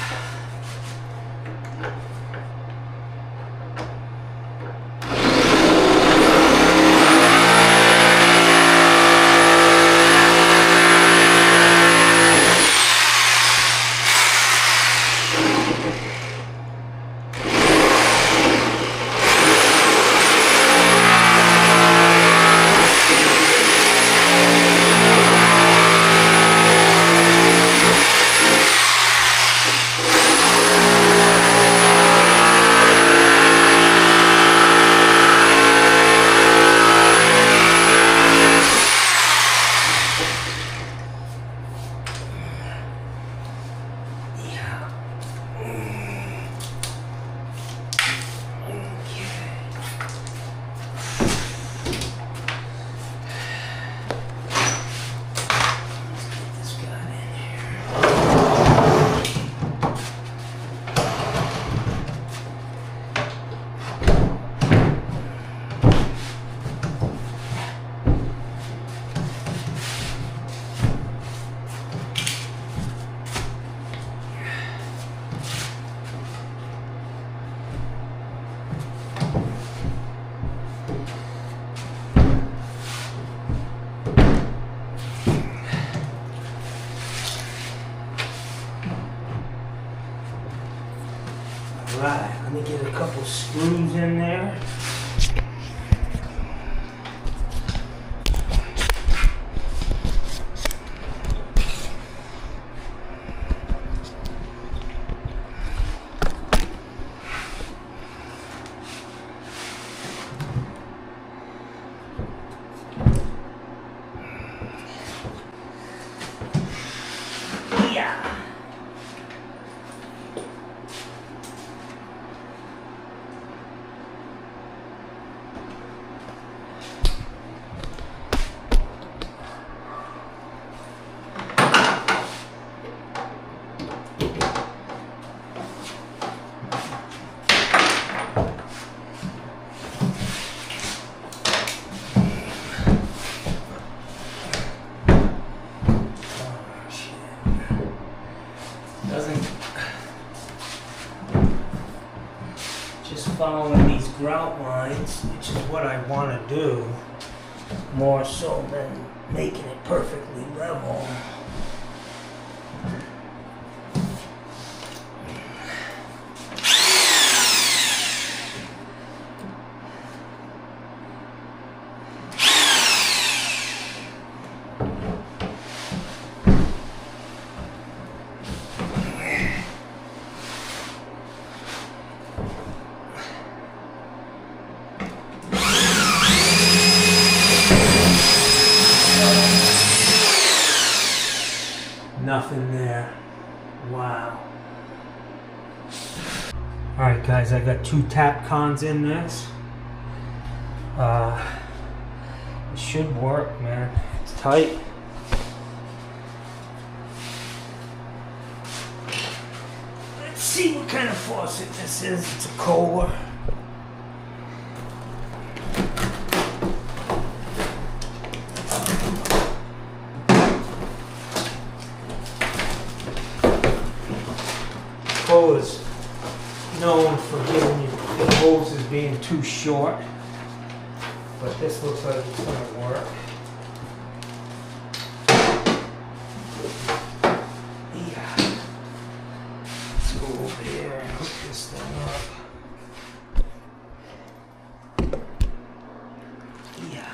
Right, let me get a couple screws in there. Yeah. these grout lines, which is what I want to do, more so than making it perfectly level. Nothing there. Wow. Alright guys, I got 2 tap cons in this. It should work, man. It's tight. Let's see what kind of faucet this is. It's a Kohler. Kohler's known for giving you the hoses being too short, but this looks like it's going to work. Yeah. Let's go over here and hook this thing up. Yeah.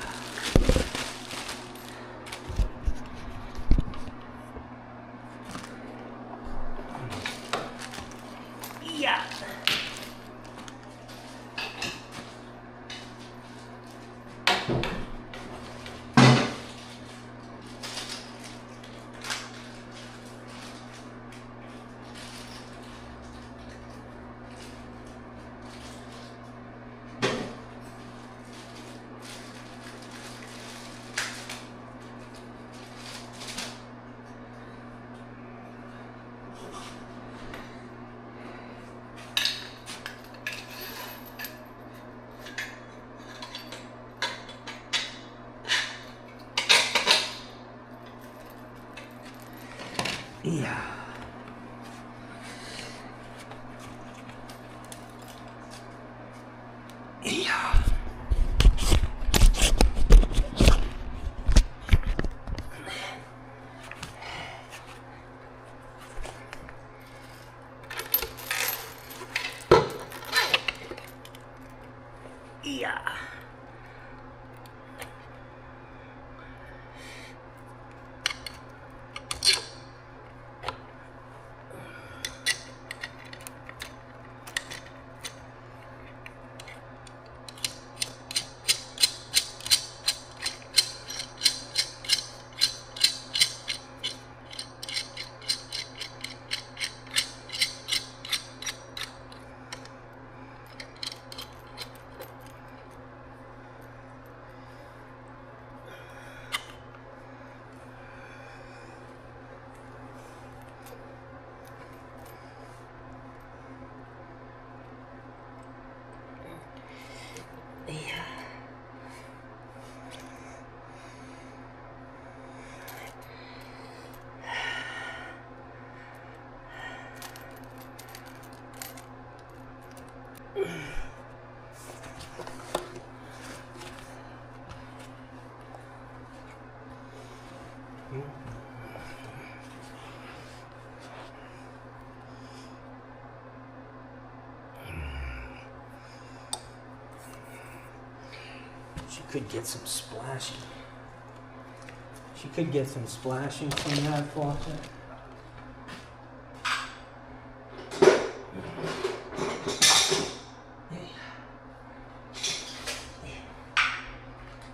Yeah. Yeah. Yeah. Yeah. She could get some splashing. She could get some splashing from that faucet.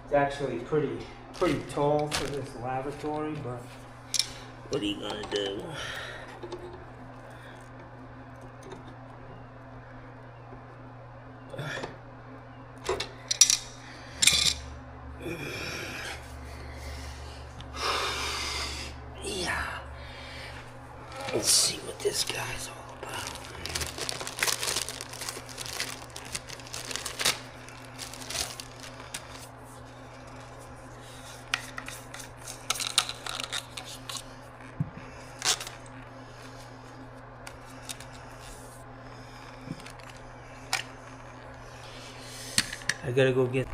It's actually pretty tall for this lavatory, but what are you gonna do? Yeah. Let's see what this guy's all about. I gotta go get.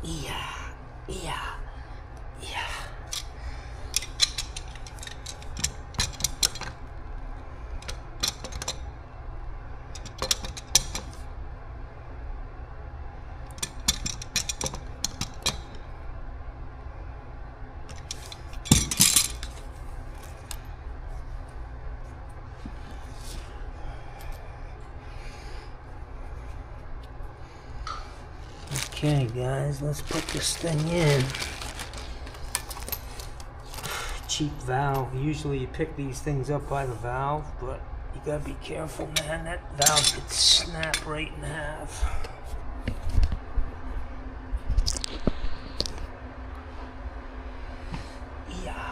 Yeah, yeah, yeah. Okay, guys, let's put this thing in. Cheap valve. Usually you pick these things up by the valve, but you gotta be careful, man. That valve could snap right in half. Yeah.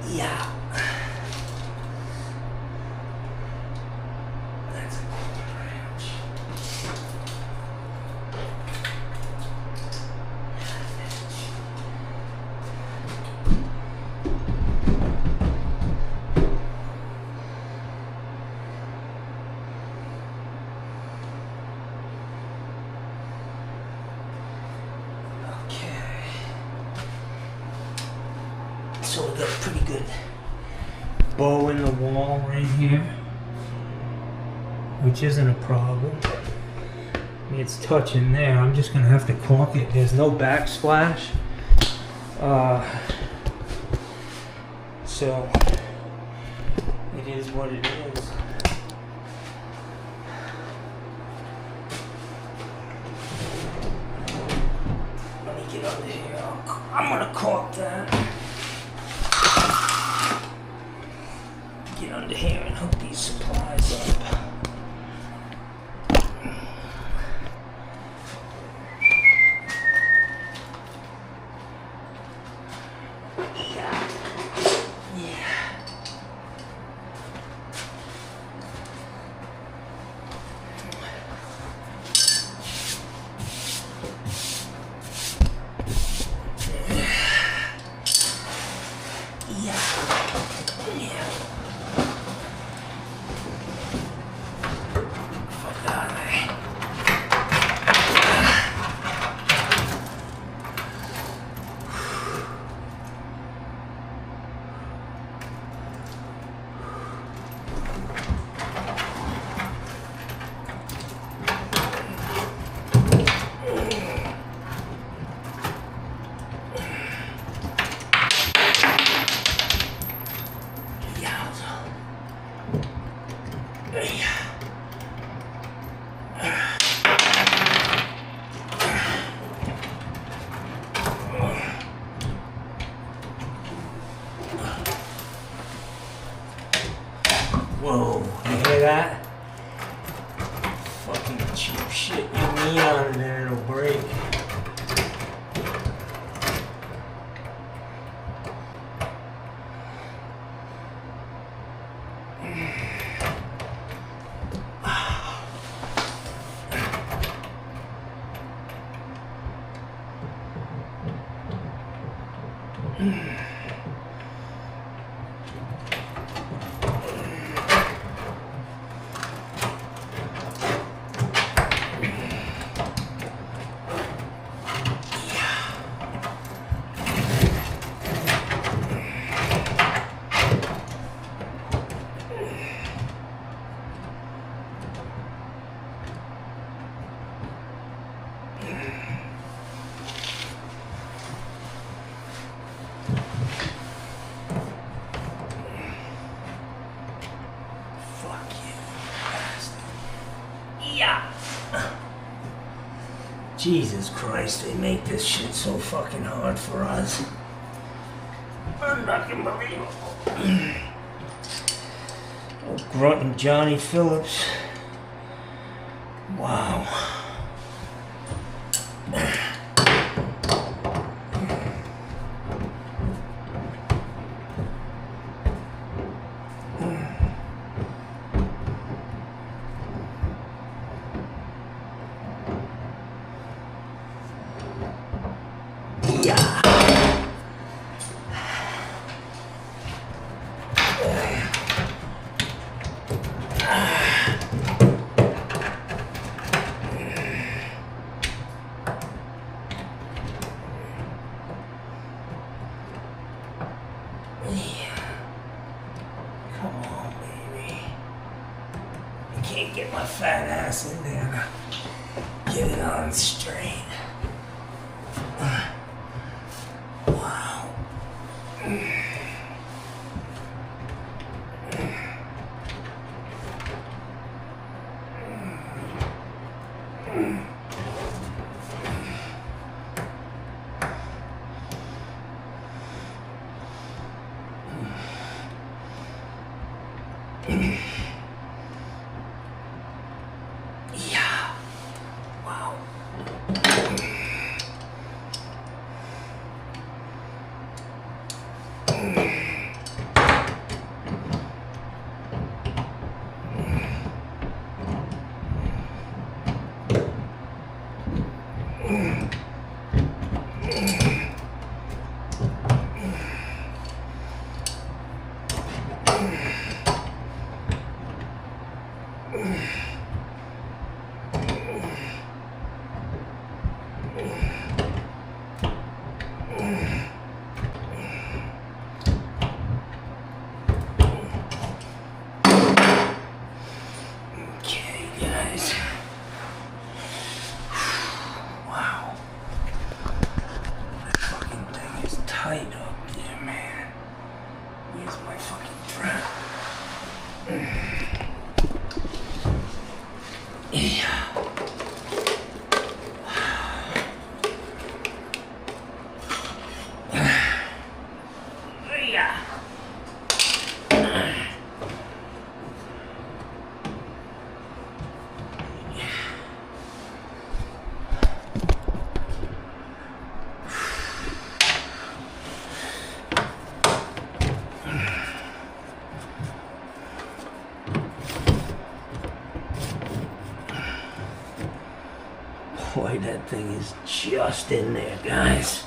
Yeah. So we got a pretty good bow in the wall right here, which isn't a problem. I mean, it's touching there. I'm just gonna have to caulk it. There's no backsplash. So it is what it is. Let me get under here. I'm gonna caulk that. Get under here and hook these supplies up. Yeah. Yeah. Fuck out of there. Whoa, you hear that? Fucking cheap shit. Your knee on it and it'll break. Jesus Christ, they make this shit so fucking hard for us. Unbelievable. Oh, grunting Johnny Phillips. Wow. Can't get my fat ass in there to get it on straight. Wow. Tight up there, man. Where's my fucking trap? Yeah. Boy, that thing is just in there, guys.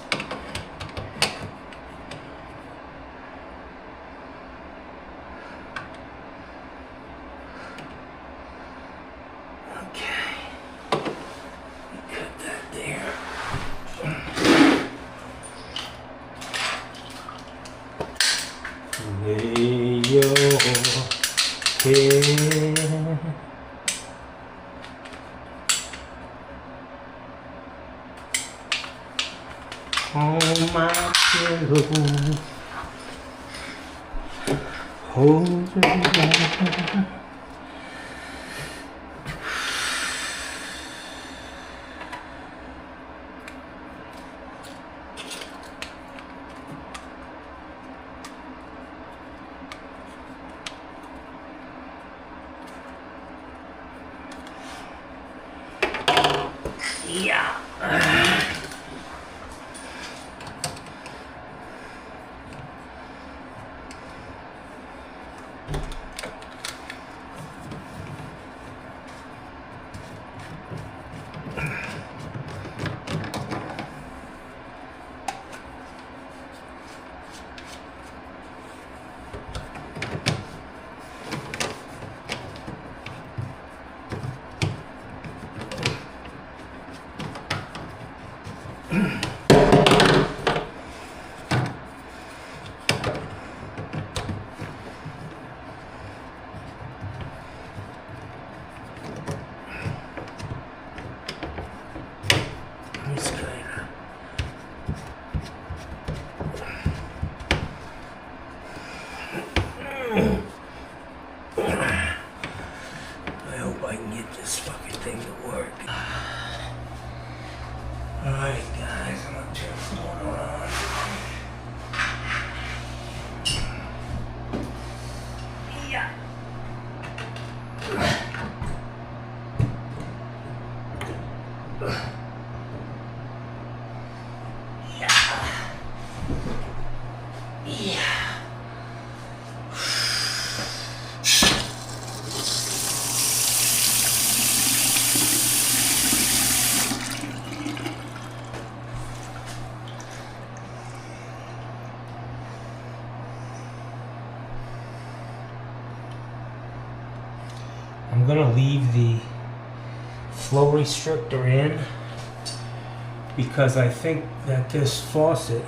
my pillow. Hold me. Yeah. I hope I can get this fucking thing to work. Alright guys, I'm gonna turn this one on. Yeah. I'm gonna leave the flow restrictor in because I think that this faucet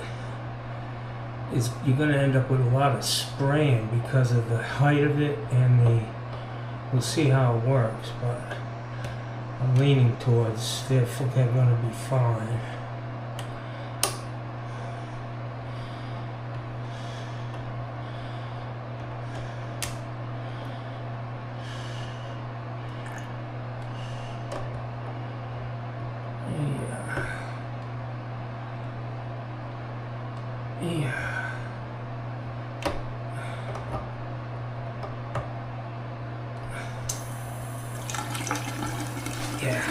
is, you're gonna end up with a lot of spraying because of the height of it and we'll see how it works, but I'm leaning towards they're gonna be fine. Yeah. Yeah.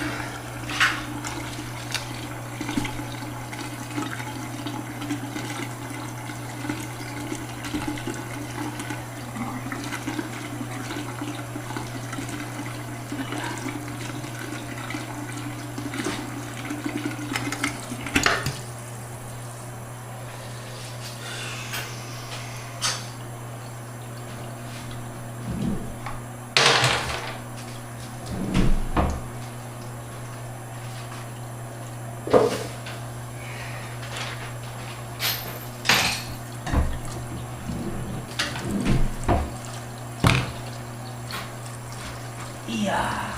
Yeah.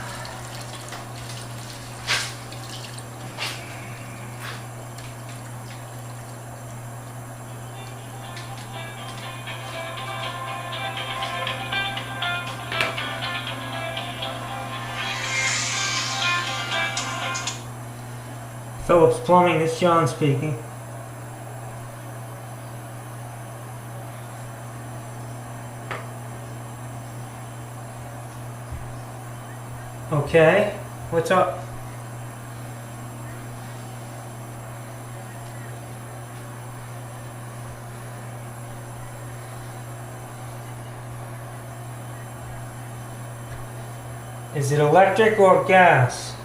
Phillips Plumbing, this is John speaking. Okay, what's up? Is it electric or gas?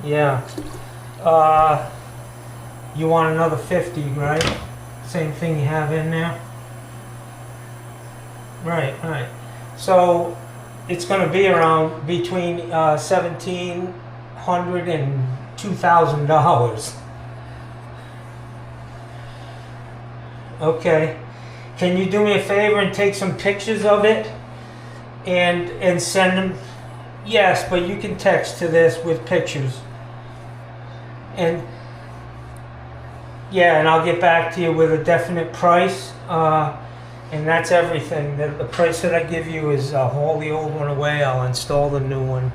Yeah. You want another 50, right? Same thing you have in there? Right, right. So it's going to be around between $1,700 and $2,000. Okay. Can you do me a favor and take some pictures of it and send them? Yes, but you can text to this with pictures. And yeah, and I'll get back to you with a definite price. And that's everything. The price that I give you is haul the old one away. I'll install the new one.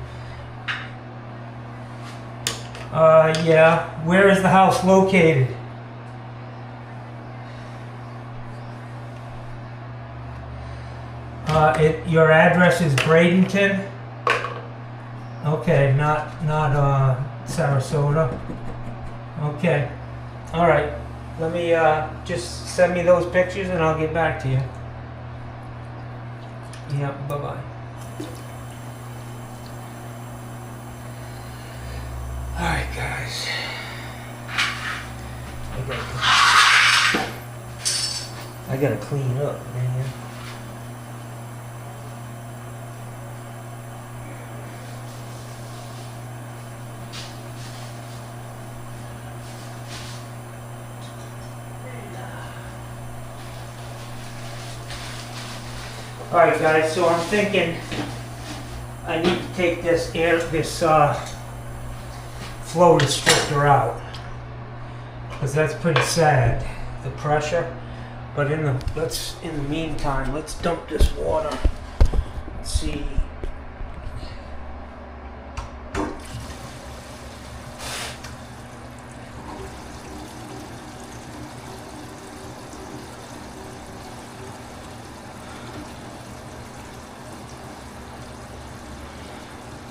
Yeah. Where is the house located? Your address is Bradenton? Okay, not Sarasota. Okay. All right. Let me just send me those pictures and I'll get back to you. Yeah, bye-bye. All right, guys. I gotta clean up, man. Alright guys, so I'm thinking I need to take this flow restrictor out, because that's pretty sad, the pressure. But in the meantime, let's dump this water. Let's see.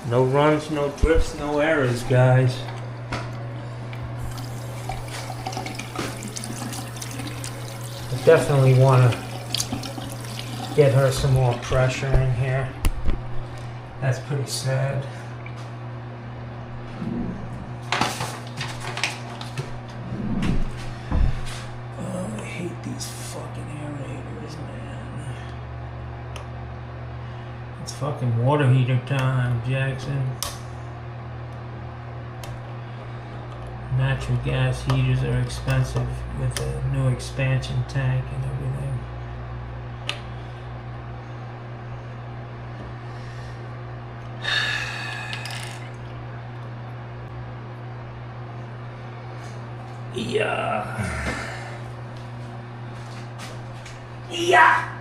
No runs, no drips, no errors, guys. I definitely want to get her some more pressure in here. That's pretty sad. Oh, I hate these fucking aerators, man. It's fucking water heater time, Jackson. Natural gas heaters are expensive with a new expansion tank and everything. Yeah. Yeah.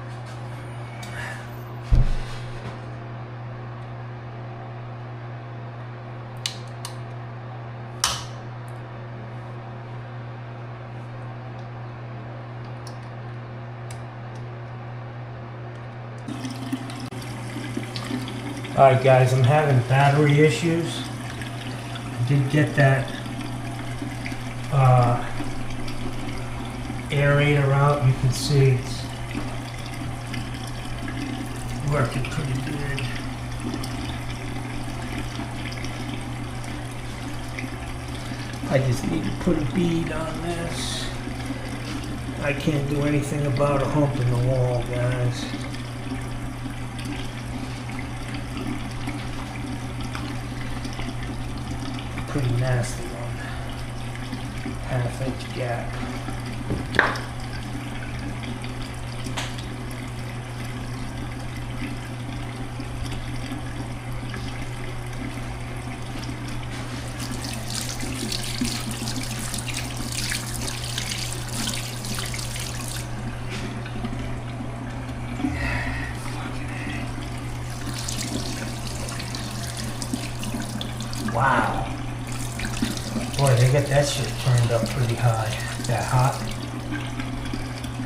Alright guys, I'm having battery issues. I did get that aerator out. You can see it's working pretty good. I just need to put a bead on this. I can't do anything about a hump in the wall, guys. Pretty nasty one. Half-inch gap. Wow. Boy, they got that shit turned up pretty high. That hot.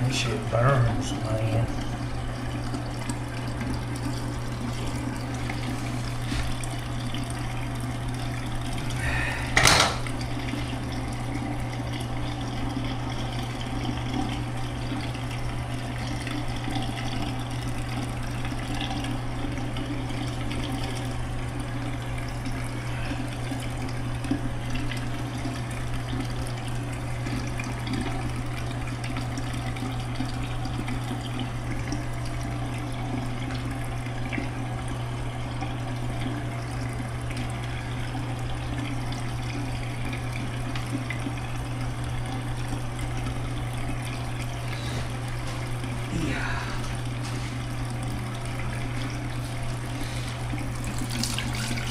That shit burns, man.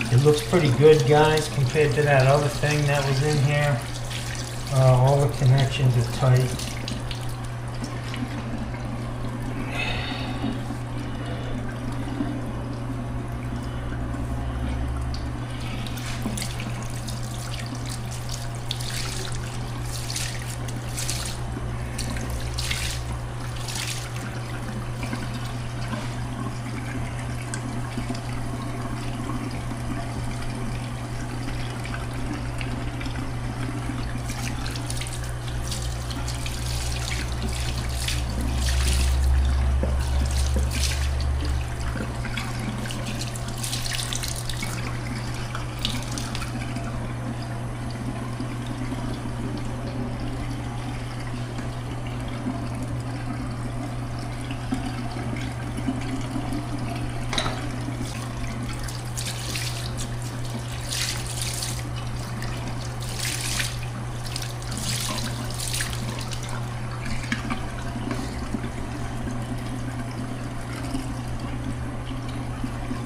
It looks pretty good, guys, compared to that other thing that was in here. All the connections are tight.